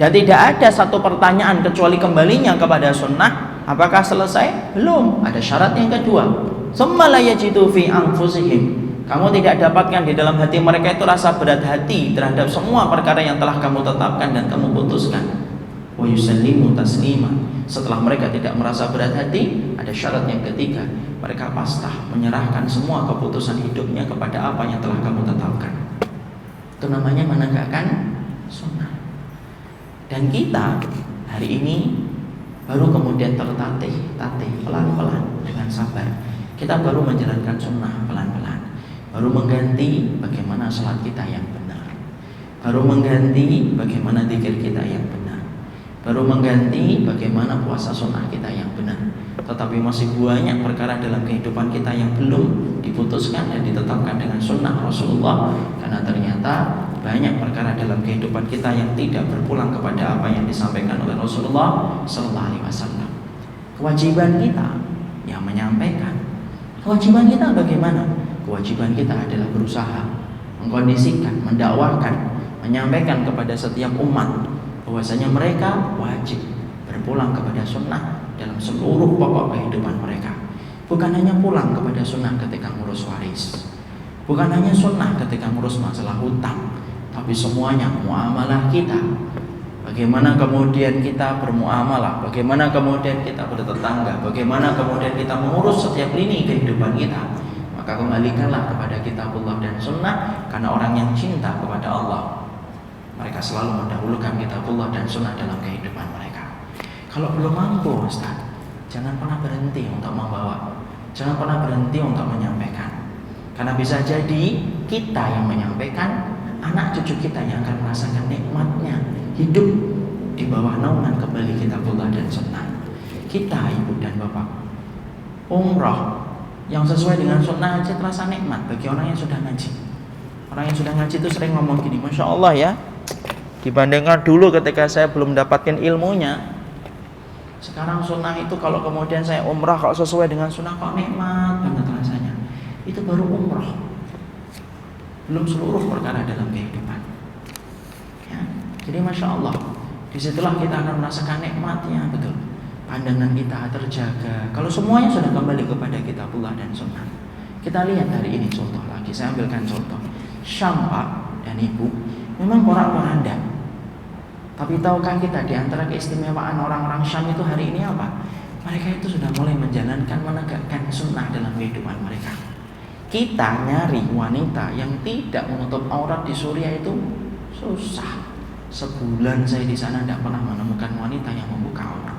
dan tidak ada satu pertanyaan kecuali kembalinya kepada sunnah. Apakah selesai? Belum, ada syarat yang kedua. Summa la yajidu fi anfusihim, kamu tidak dapatkan di dalam hati mereka itu rasa berat hati terhadap semua perkara yang telah kamu tetapkan dan kamu putuskan. Wa yusallimu taslima, setelah mereka tidak merasa berat hati, ada syarat yang ketiga, mereka pasrah menyerahkan semua keputusan hidupnya kepada apa yang telah kamu tetapkan. Itu namanya menegakkan sunnah. Dan kita hari ini baru kemudian tertatih pelan-pelan dengan sabar. Kita baru menjalankan sunnah pelan-pelan, baru mengganti bagaimana salat kita yang benar, baru mengganti bagaimana zikir kita yang benar, baru mengganti bagaimana puasa sunnah kita yang benar. Tetapi masih banyak perkara dalam kehidupan kita yang belum diputuskan dan ditetapkan dengan sunnah Rasulullah, karena ternyata banyak perkara dalam kehidupan kita yang tidak berpulang kepada apa yang disampaikan oleh Rasulullah Sallallahu Alaihi Wasallam. Kewajiban kita yang menyampaikan. Kewajiban kita bagaimana? Kewajiban kita adalah berusaha mengkondisikan, mendakwahkan, menyampaikan kepada setiap umat bahwasanya mereka wajib berpulang kepada sunnah dalam seluruh pokok kehidupan mereka. Bukan hanya pulang kepada sunnah ketika ngurus waris, bukan hanya sunnah ketika ngurus masalah hutang, tapi semuanya muamalah kita. Bagaimana kemudian kita bermuamalah, bagaimana kemudian kita bertetangga, bagaimana kemudian kita mengurus setiap lini kehidupan kita. Maka kembalikanlah kepada kitabullah dan sunnah, karena orang yang cinta kepada Allah, mereka selalu mendahulukan kitabullah dan sunnah dalam kehidupan mereka. Kalau belum mampu Ustaz, jangan pernah berhenti untuk membawa Jangan pernah berhenti untuk menyampaikan. Karena bisa jadi kita yang menyampaikan, anak cucu kita yang akan merasakan nikmatnya hidup di bawah naungan kembali kitabullah dan sunnah. Kita ibu dan bapak, umrah yang sesuai dengan sunnah aja terasa nikmat bagi orang yang sudah ngaji. Orang yang sudah ngaji itu sering ngomong gini, Masya Allah ya, dibandingkan dulu ketika saya belum mendapatkan ilmunya, sekarang sunnah itu kalau kemudian saya umrah kalau sesuai dengan sunnah kok nikmat banget rasanya. Itu baru umrah, belum seluruh perkara dalam kehidupan ya. Jadi Masya Allah, disitulah kita akan merasakan nikmatnya. Betul, pandangan kita terjaga kalau semuanya sudah kembali kepada kitabullah dan sunnah. Kita lihat hari ini contoh lagi, saya ambilkan contoh Syam Pak dan Ibu, memang porak-poranda, tapi tahukah kita di antara keistimewaan orang-orang Syam itu hari ini apa? Mereka itu sudah mulai menjalankan, menegakkan sunnah dalam kehidupan mereka. Kita nyari wanita yang tidak menutup aurat di Suriah itu susah. Sebulan saya di sana tidak pernah menemukan wanita yang membuka aurat.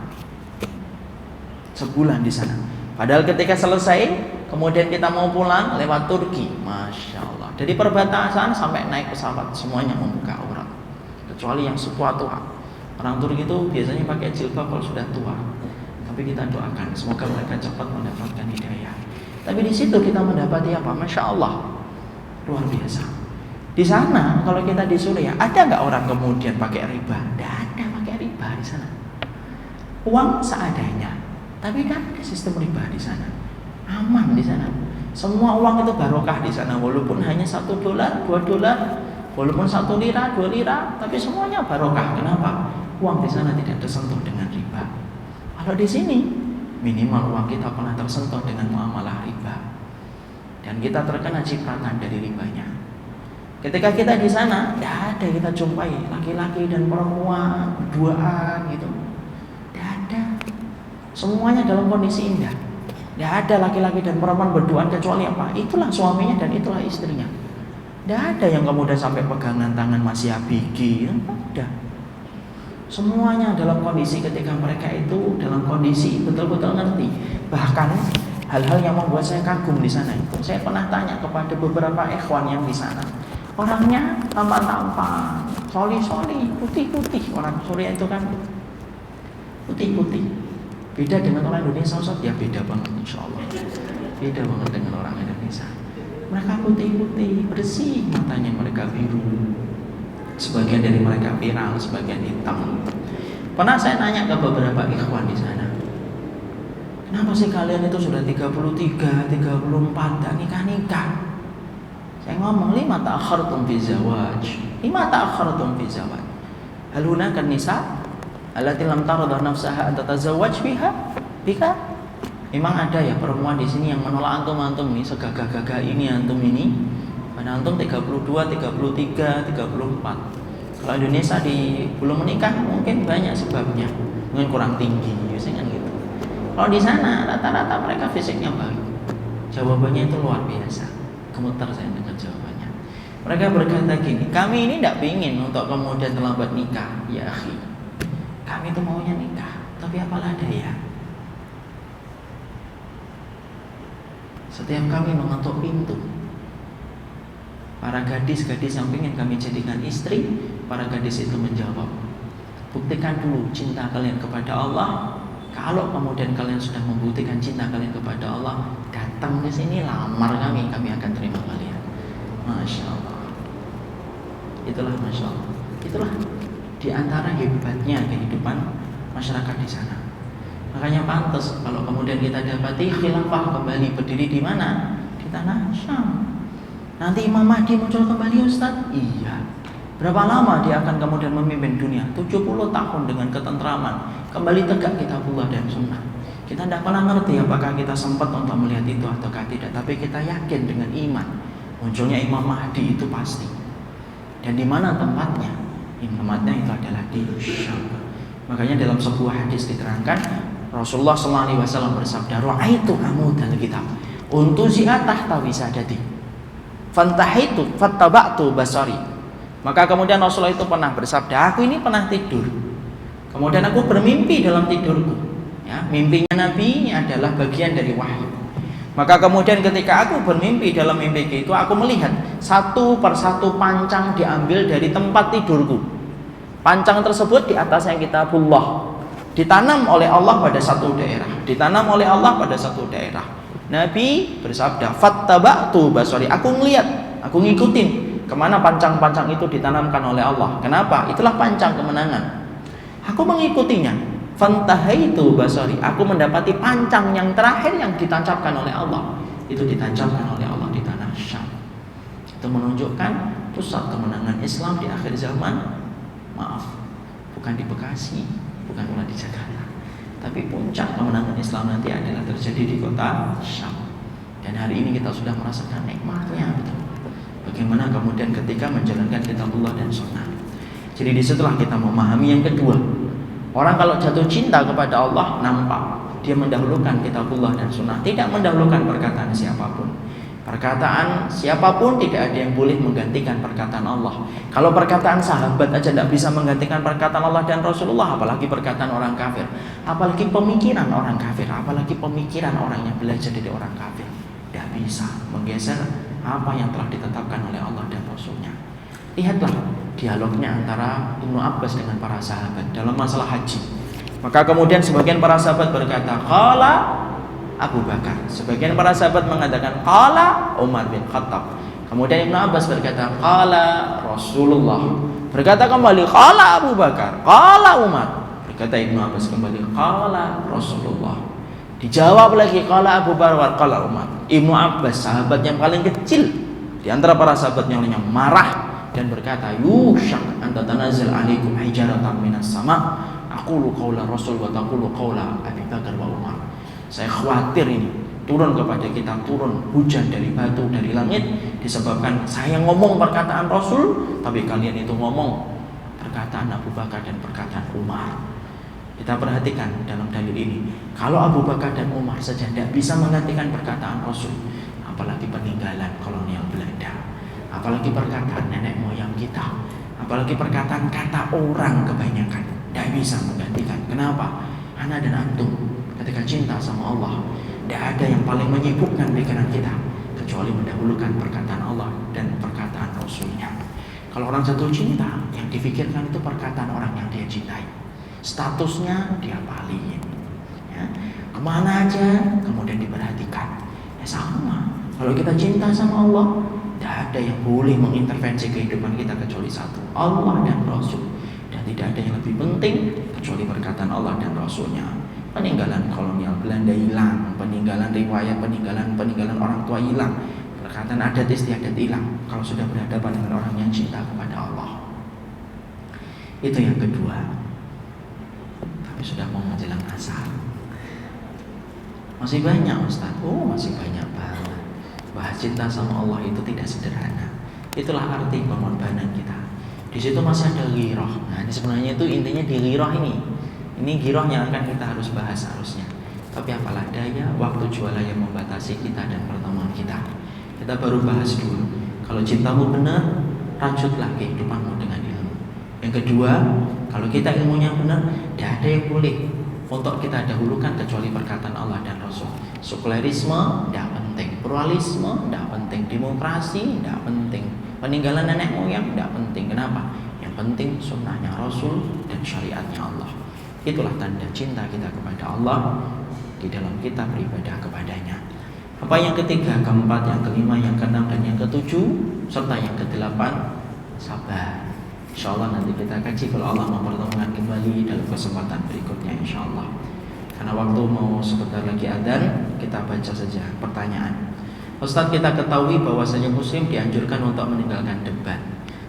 Sebulan di sana. Padahal ketika selesai, kemudian kita mau pulang lewat Turki, Masya Allah, dari perbatasan sampai naik pesawat semuanya membuka aurat, kecuali yang tua-tua. Orang Turki itu biasanya pakai jilbab kalau sudah tua. Tapi kita doakan semoga mereka cepat mendapatkan hidayah. Tapi di situ kita mendapati apa? Masya Allah, luar biasa. Di sana kalau kita di Suriah, ada nggak orang kemudian pakai riba? Tidak ada pakai riba di sana. Uang seadanya, tapi kan ada sistem riba di sana. Aman di sana. Semua uang itu barokah di sana, walaupun hanya $1, $2, walaupun 1 lira, 2 lira, tapi semuanya barokah. Kenapa? Uang di sana tidak tersentuh dengan riba. Kalau di sini minimal uang kita pernah tersentuh dengan muamalah riba, dan kita terkena cipratan dari ribanya. Ketika kita di sana, tidak ada kita jumpai laki-laki dan perempuan berduaan gitu, tidak ada. Semuanya dalam kondisi indah. Tidak ada laki-laki dan perempuan berduaan kecuali apa? Itulah suaminya dan itulah istrinya. Tidak ada yang kemudian sampai pegangan tangan masih abigi, tidak ada. Semuanya dalam kondisi ketika mereka itu dalam kondisi betul-betul ngerti. Bahkan hal-hal yang membuat saya kagum di sana itu, saya pernah tanya kepada beberapa ikhwan yang di sana. Orangnya tampan-tampan, soli-soli, putih-putih. Orang Suriah itu kan putih-putih. Beda dengan orang Indonesia, Ustaz, ya beda banget insya Allah. Beda banget dengan orang Indonesia. Mereka putih-putih, bersih, matanya mereka biru. Sebagian dari mereka viral, sebagian hitam. Pernah saya nanya ke beberapa ikhwan di sana, kenapa sih kalian itu sudah 33, 34 dan nikah-nikah? Saya ngomong, lima ta'akhartum fi zawaj. Lima ta'akhartum fi zawaj. Hal hunaka nisa allati lam tarda nafsaha an tatazawwaj biha? Bika? Memang ada ya perempuan di sini yang menolak antum ini, segagah-gagah ini antum ini. Pada antum 32, 33, 34. Kalau Indonesia belum menikah mungkin banyak sebabnya, mungkin kurang tinggi, biasanya kan gitu. Kalau di sana rata-rata mereka fisiknya baik. Jawabannya itu luar biasa. Gemeter saya dengar jawabannya. Mereka berkata gini, kami ini tidak ingin untuk kemudian terlambat nikah, ya akhi. Kami itu maunya nikah, tapi apalah daya. Setiap kami mengetuk pintu, para gadis-gadis yang ingin kami jadikan istri, para gadis itu menjawab, buktikan dulu cinta kalian kepada Allah. Kalau kemudian kalian sudah membuktikan cinta kalian kepada Allah, datang ke sini, lamar kami akan terima kalian. Masya Allah. Itulah Masya Allah. Itulah diantara hebatnya kehidupan masyarakat di sana. Makanya pantas kalau kemudian kita dapati khilafah kembali berdiri di mana? Di tanah Syam. Nanti Imam Mahdi muncul kembali, Ustaz? Iya. Berapa lama dia akan kemudian memimpin dunia? 70 tahun dengan ketentraman. Kembali tegak kitabullah dan sunnah. Kita tidak pernah ngerti apakah kita sempat untuk melihat itu ataukah tidak. Tapi kita yakin dengan iman munculnya Imam Mahdi itu pasti. Dan di mana tempatnya? Tempatnya itu adalah di Syam. Makanya dalam sebuah hadis diterangkan, Rasulullah SAW bersabda, "Ra'aitu amudal kitab, untuzi'a tahta wisadati. Fantahaitu fattaba'tu basari." Maka kemudian Rasulullah itu pernah bersabda, aku ini pernah tidur, kemudian aku bermimpi dalam tidurku. Ya, mimpinya Nabi ini adalah bagian dari wahyu. Maka kemudian ketika aku bermimpi, dalam mimpiku itu aku melihat satu persatu pancang diambil dari tempat tidurku. Pancang tersebut di atasnya kitabullah, ditanam oleh Allah pada satu daerah, ditanam oleh Allah pada satu daerah. Nabi bersabda, fattaba'tu basari, aku melihat, aku ngikutin kemana pancang-pancang itu ditanamkan oleh Allah. Kenapa? Itulah pancang kemenangan. Aku mengikutinya. Fantahaitu basari, aku mendapati pancang yang terakhir yang ditancapkan oleh Allah. Itu ditancapkan oleh Allah di tanah Syam. Itu menunjukkan pusat kemenangan Islam di akhir zaman. Maaf, bukan di Bekasi, bukan pula di Jakarta, tapi puncak kemenangan Islam nanti adalah terjadi di kota Syam. Dan hari ini kita sudah merasakan nikmatnya, betul. Bagaimana kemudian ketika menjalankan kitabullah dan sunnah. Jadi disitulah kita memahami yang kedua. Orang kalau jatuh cinta kepada Allah, nampak dia mendahulukan kitabullah dan sunnah, tidak mendahulukan perkataan siapapun. Perkataan siapapun tidak ada yang boleh menggantikan perkataan Allah. Kalau perkataan sahabat aja tidak bisa menggantikan perkataan Allah dan Rasulullah, apalagi perkataan orang kafir, apalagi pemikiran orang kafir, apalagi pemikiran orang yang belajar dari orang kafir. Tidak bisa menggeser apa yang telah ditetapkan oleh Allah dan Rasulnya. Lihatlah dialognya antara Ibnu Abbas dengan para sahabat dalam masalah haji. Maka kemudian sebagian para sahabat berkata, qala Abu Bakar. Sebagian para sahabat mengatakan, qala Umar bin Khattab. Kemudian Ibnu Abbas berkata, qala Rasulullah. Berkata kembali, qala Abu Bakar, qala Umar. Berkata Ibnu Abbas kembali, qala Rasulullah. Dijawab lagi, qala Abu Bakar, qala Umar. Ibnu Abbas, sahabat yang paling kecil di antara para sahabat yang lainnya, marah dan berkata, yusyak an tatanazal alaikum hijaratan minas sama, aqulu qaula Rasul wa taqulu qaula Abi Bakar wa Umar. Saya khawatir ini turun kepada kita, turun hujan dari batu dari langit, disebabkan saya ngomong perkataan Rasul, tapi kalian itu ngomong perkataan Abu Bakar dan perkataan Umar. Kita perhatikan dalam dalil ini, kalau Abu Bakar dan Umar saja tidak bisa menggantikan perkataan Rasul, apalagi peninggalan kolonial Belanda, apalagi perkataan nenek moyang kita, apalagi perkataan kata orang kebanyakan, tidak bisa menggantikan. Kenapa? Ana dan antum ketika cinta sama Allah, tidak ada yang paling menyibukkan pikiran kita kecuali mendahulukan perkataan Allah dan perkataan Rasulnya. Kalau orang jatuh cinta, yang difikirkan itu perkataan orang yang dia cintai, statusnya dia paling, ya, kemana aja kemudian diperhatikan. Ya sama, kalau kita cinta sama Allah, tidak ada yang boleh mengintervensi kehidupan kita kecuali satu, Allah dan Rasul. Dan tidak ada yang lebih penting kecuali perkataan Allah dan Rasulnya. Peninggalan kolonial Belanda hilang, peninggalan riwayat, peninggalan orang tua hilang, perkataan adat istiadat hilang kalau sudah berhadapan dengan orang yang cinta kepada Allah. Itu yang kedua. Tapi sudah mau menjelang asar. Masih banyak Ustaz. Oh, masih banyak banget. Bahas cinta sama Allah itu tidak sederhana. Itulah arti pengorbanan kita. Di situ masih ada ghirah. Nah, ini sebenarnya itu intinya di ghirah ini. Ini ghirah yang akan kita harus bahas harusnya. Tapi apalah daya, waktu jualan yang membatasi kita dan pertemuan kita. Kita baru bahas dulu. Kalau cintamu benar, rajutlah kehidupanmu dengan ilmu. Yang kedua, kalau kita ilmunya benar, tidak ada yang boleh untuk kita dahulukan kecuali perkataan Allah dan Rasul. Sekulerisme tidak penting, pluralisme tidak penting, demokrasi tidak penting, peninggalan nenek moyang tidak penting. Kenapa? Yang penting sunnahnya Rasul dan syariatnya Allah. Itulah tanda cinta kita kepada Allah di dalam kita beribadah kepadanya. Apa yang ketiga, keempat, yang kelima, yang keenam, dan yang ketujuh, serta yang kedelapan, sabar. InsyaAllah nanti kita kaji kalau Allah mempertemukan kembali dalam kesempatan berikutnya, insyaAllah. Karena waktu mau sebentar lagi adzan, kita baca saja pertanyaan. Ustaz, kita ketahui bahwasanya muslim dianjurkan untuk meninggalkan debat.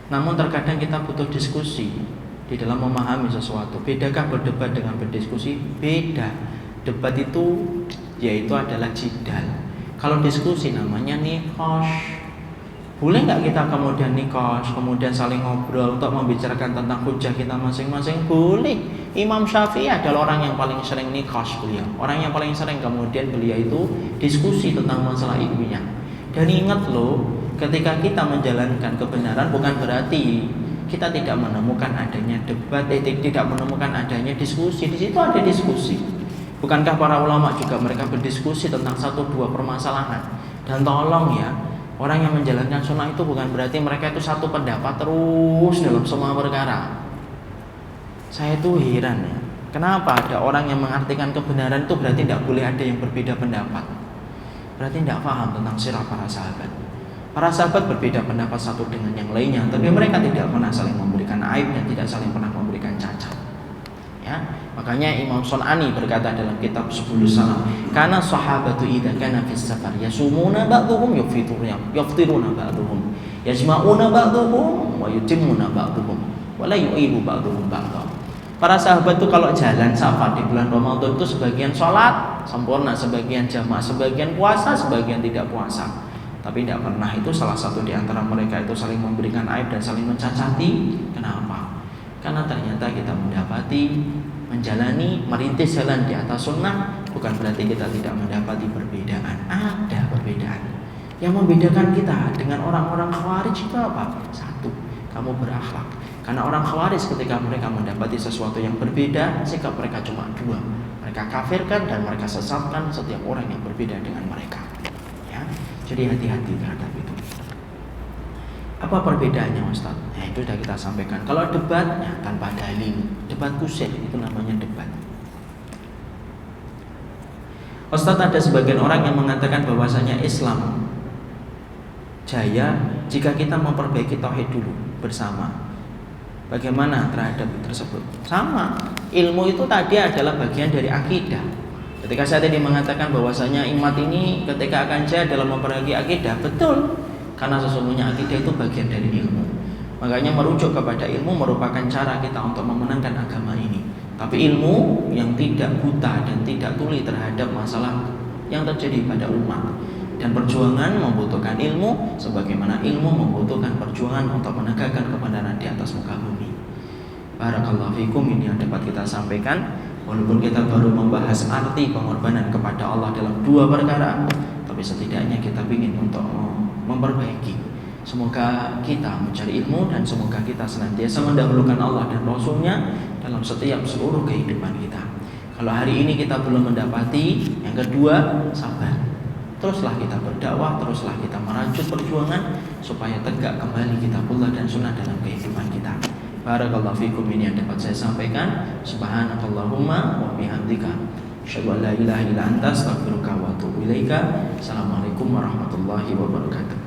Namun terkadang kita butuh diskusi di dalam memahami sesuatu. Bedakah berdebat dengan berdiskusi? Beda. Debat itu yaitu adalah jidal. Kalau diskusi namanya nikosh. Boleh nggak kita kemudian nikosh, kemudian saling ngobrol untuk membicarakan tentang hujah kita masing-masing? Boleh. Imam Syafi'i adalah orang yang paling sering nikosh beliau. Orang yang paling sering kemudian beliau itu diskusi tentang masalah ilmiah. Dan ingat loh, ketika kita menjalankan kebenaran bukan berarti kita tidak menemukan adanya debat, tidak menemukan adanya diskusi. Di situ ada diskusi. Bukankah para ulama juga mereka berdiskusi tentang satu dua permasalahan? Dan tolong ya, orang yang menjalankan sunnah itu bukan berarti mereka itu satu pendapat terus dalam semua perkara. Saya tuh heran ya, kenapa ada orang yang mengartikan kebenaran itu berarti tidak boleh ada yang berbeda pendapat. Berarti tidak paham tentang sirah para sahabat. Para sahabat berbeda pendapat satu dengan yang lainnya, tapi mereka tidak pernah saling memberikan aib dan tidak saling pernah memberikan cacat. Ya, makanya Imam Sun'ani berkata dalam kitab Subulus Salam, karena sahabatu idza kana fis safar yasumuna ba'dhum yaftiruna ba'dhum yajma'una ba'dhum wa yutimmuna ba'dhum wa la yu'ibu ba'dhum ba'dhum. Para sahabat itu kalau jalan safar di bulan Ramadan itu sebagian sholat sempurna, sebagian jamaah, sebagian puasa, sebagian tidak puasa. Tapi tidak pernah itu salah satu di antara mereka itu saling memberikan aib dan saling mencacati. Kenapa? Karena ternyata kita mendapati, menjalani, merintis jalan di atas sunnah bukan berarti kita tidak mendapati perbedaan. Ada perbedaan. Yang membedakan kita dengan orang-orang khawarij itu apa? Satu, kamu berakhlak. Karena orang khawarij ketika mereka mendapati sesuatu yang berbeda, sikap mereka cuma dua. Mereka kafirkan dan mereka sesatkan setiap orang yang berbeda dengan mereka. Ya, jadi hati-hati terhadap itu. Apa perbedaannya Ustaz? Nah, itu sudah kita sampaikan. Kalau debatnya tanpa dalil, debat kusir itu namanya debat. Ustaz, ada sebagian orang yang mengatakan bahwasanya Islam jaya jika kita memperbaiki tauhid dulu bersama. Bagaimana terhadap tersebut? Sama, ilmu itu tadi adalah bagian dari akidah. Ketika saya tadi mengatakan bahwasanya umat ini ketika akan jaya dalam memperbaiki akidah, betul. Karena sesungguhnya akidah itu bagian dari ilmu. Makanya merujuk kepada ilmu merupakan cara kita untuk memenangkan agama ini. Tapi ilmu yang tidak buta dan tidak tuli terhadap masalah yang terjadi pada umat. Dan perjuangan membutuhkan ilmu, sebagaimana ilmu membutuhkan perjuangan untuk menegakkan kebenaran di atas muka bumi. Barakallahu fikum, ini yang dapat kita sampaikan. Walaupun kita baru membahas arti pengorbanan kepada Allah dalam dua perkara, tapi setidaknya kita ingin untuk memperbaiki. Semoga kita mencari ilmu dan semoga kita senantiasa mendahulukan Allah dan Rasulnya dalam setiap seluruh kehidupan kita. Kalau hari ini kita belum mendapati, yang kedua, sabar. Teruslah kita berdakwah, teruslah kita merajut perjuangan supaya tegak kembali kitabullah dan sunnah dalam kehidupan kita. Barakallahu fikum, ini yang dapat saya sampaikan. Subhanakallahumma wa bihamdika asyhadu an la ilaha illa anta astaghfiruka wa atubu ilaika. Assalamualaikum warahmatullahi wabarakatuh.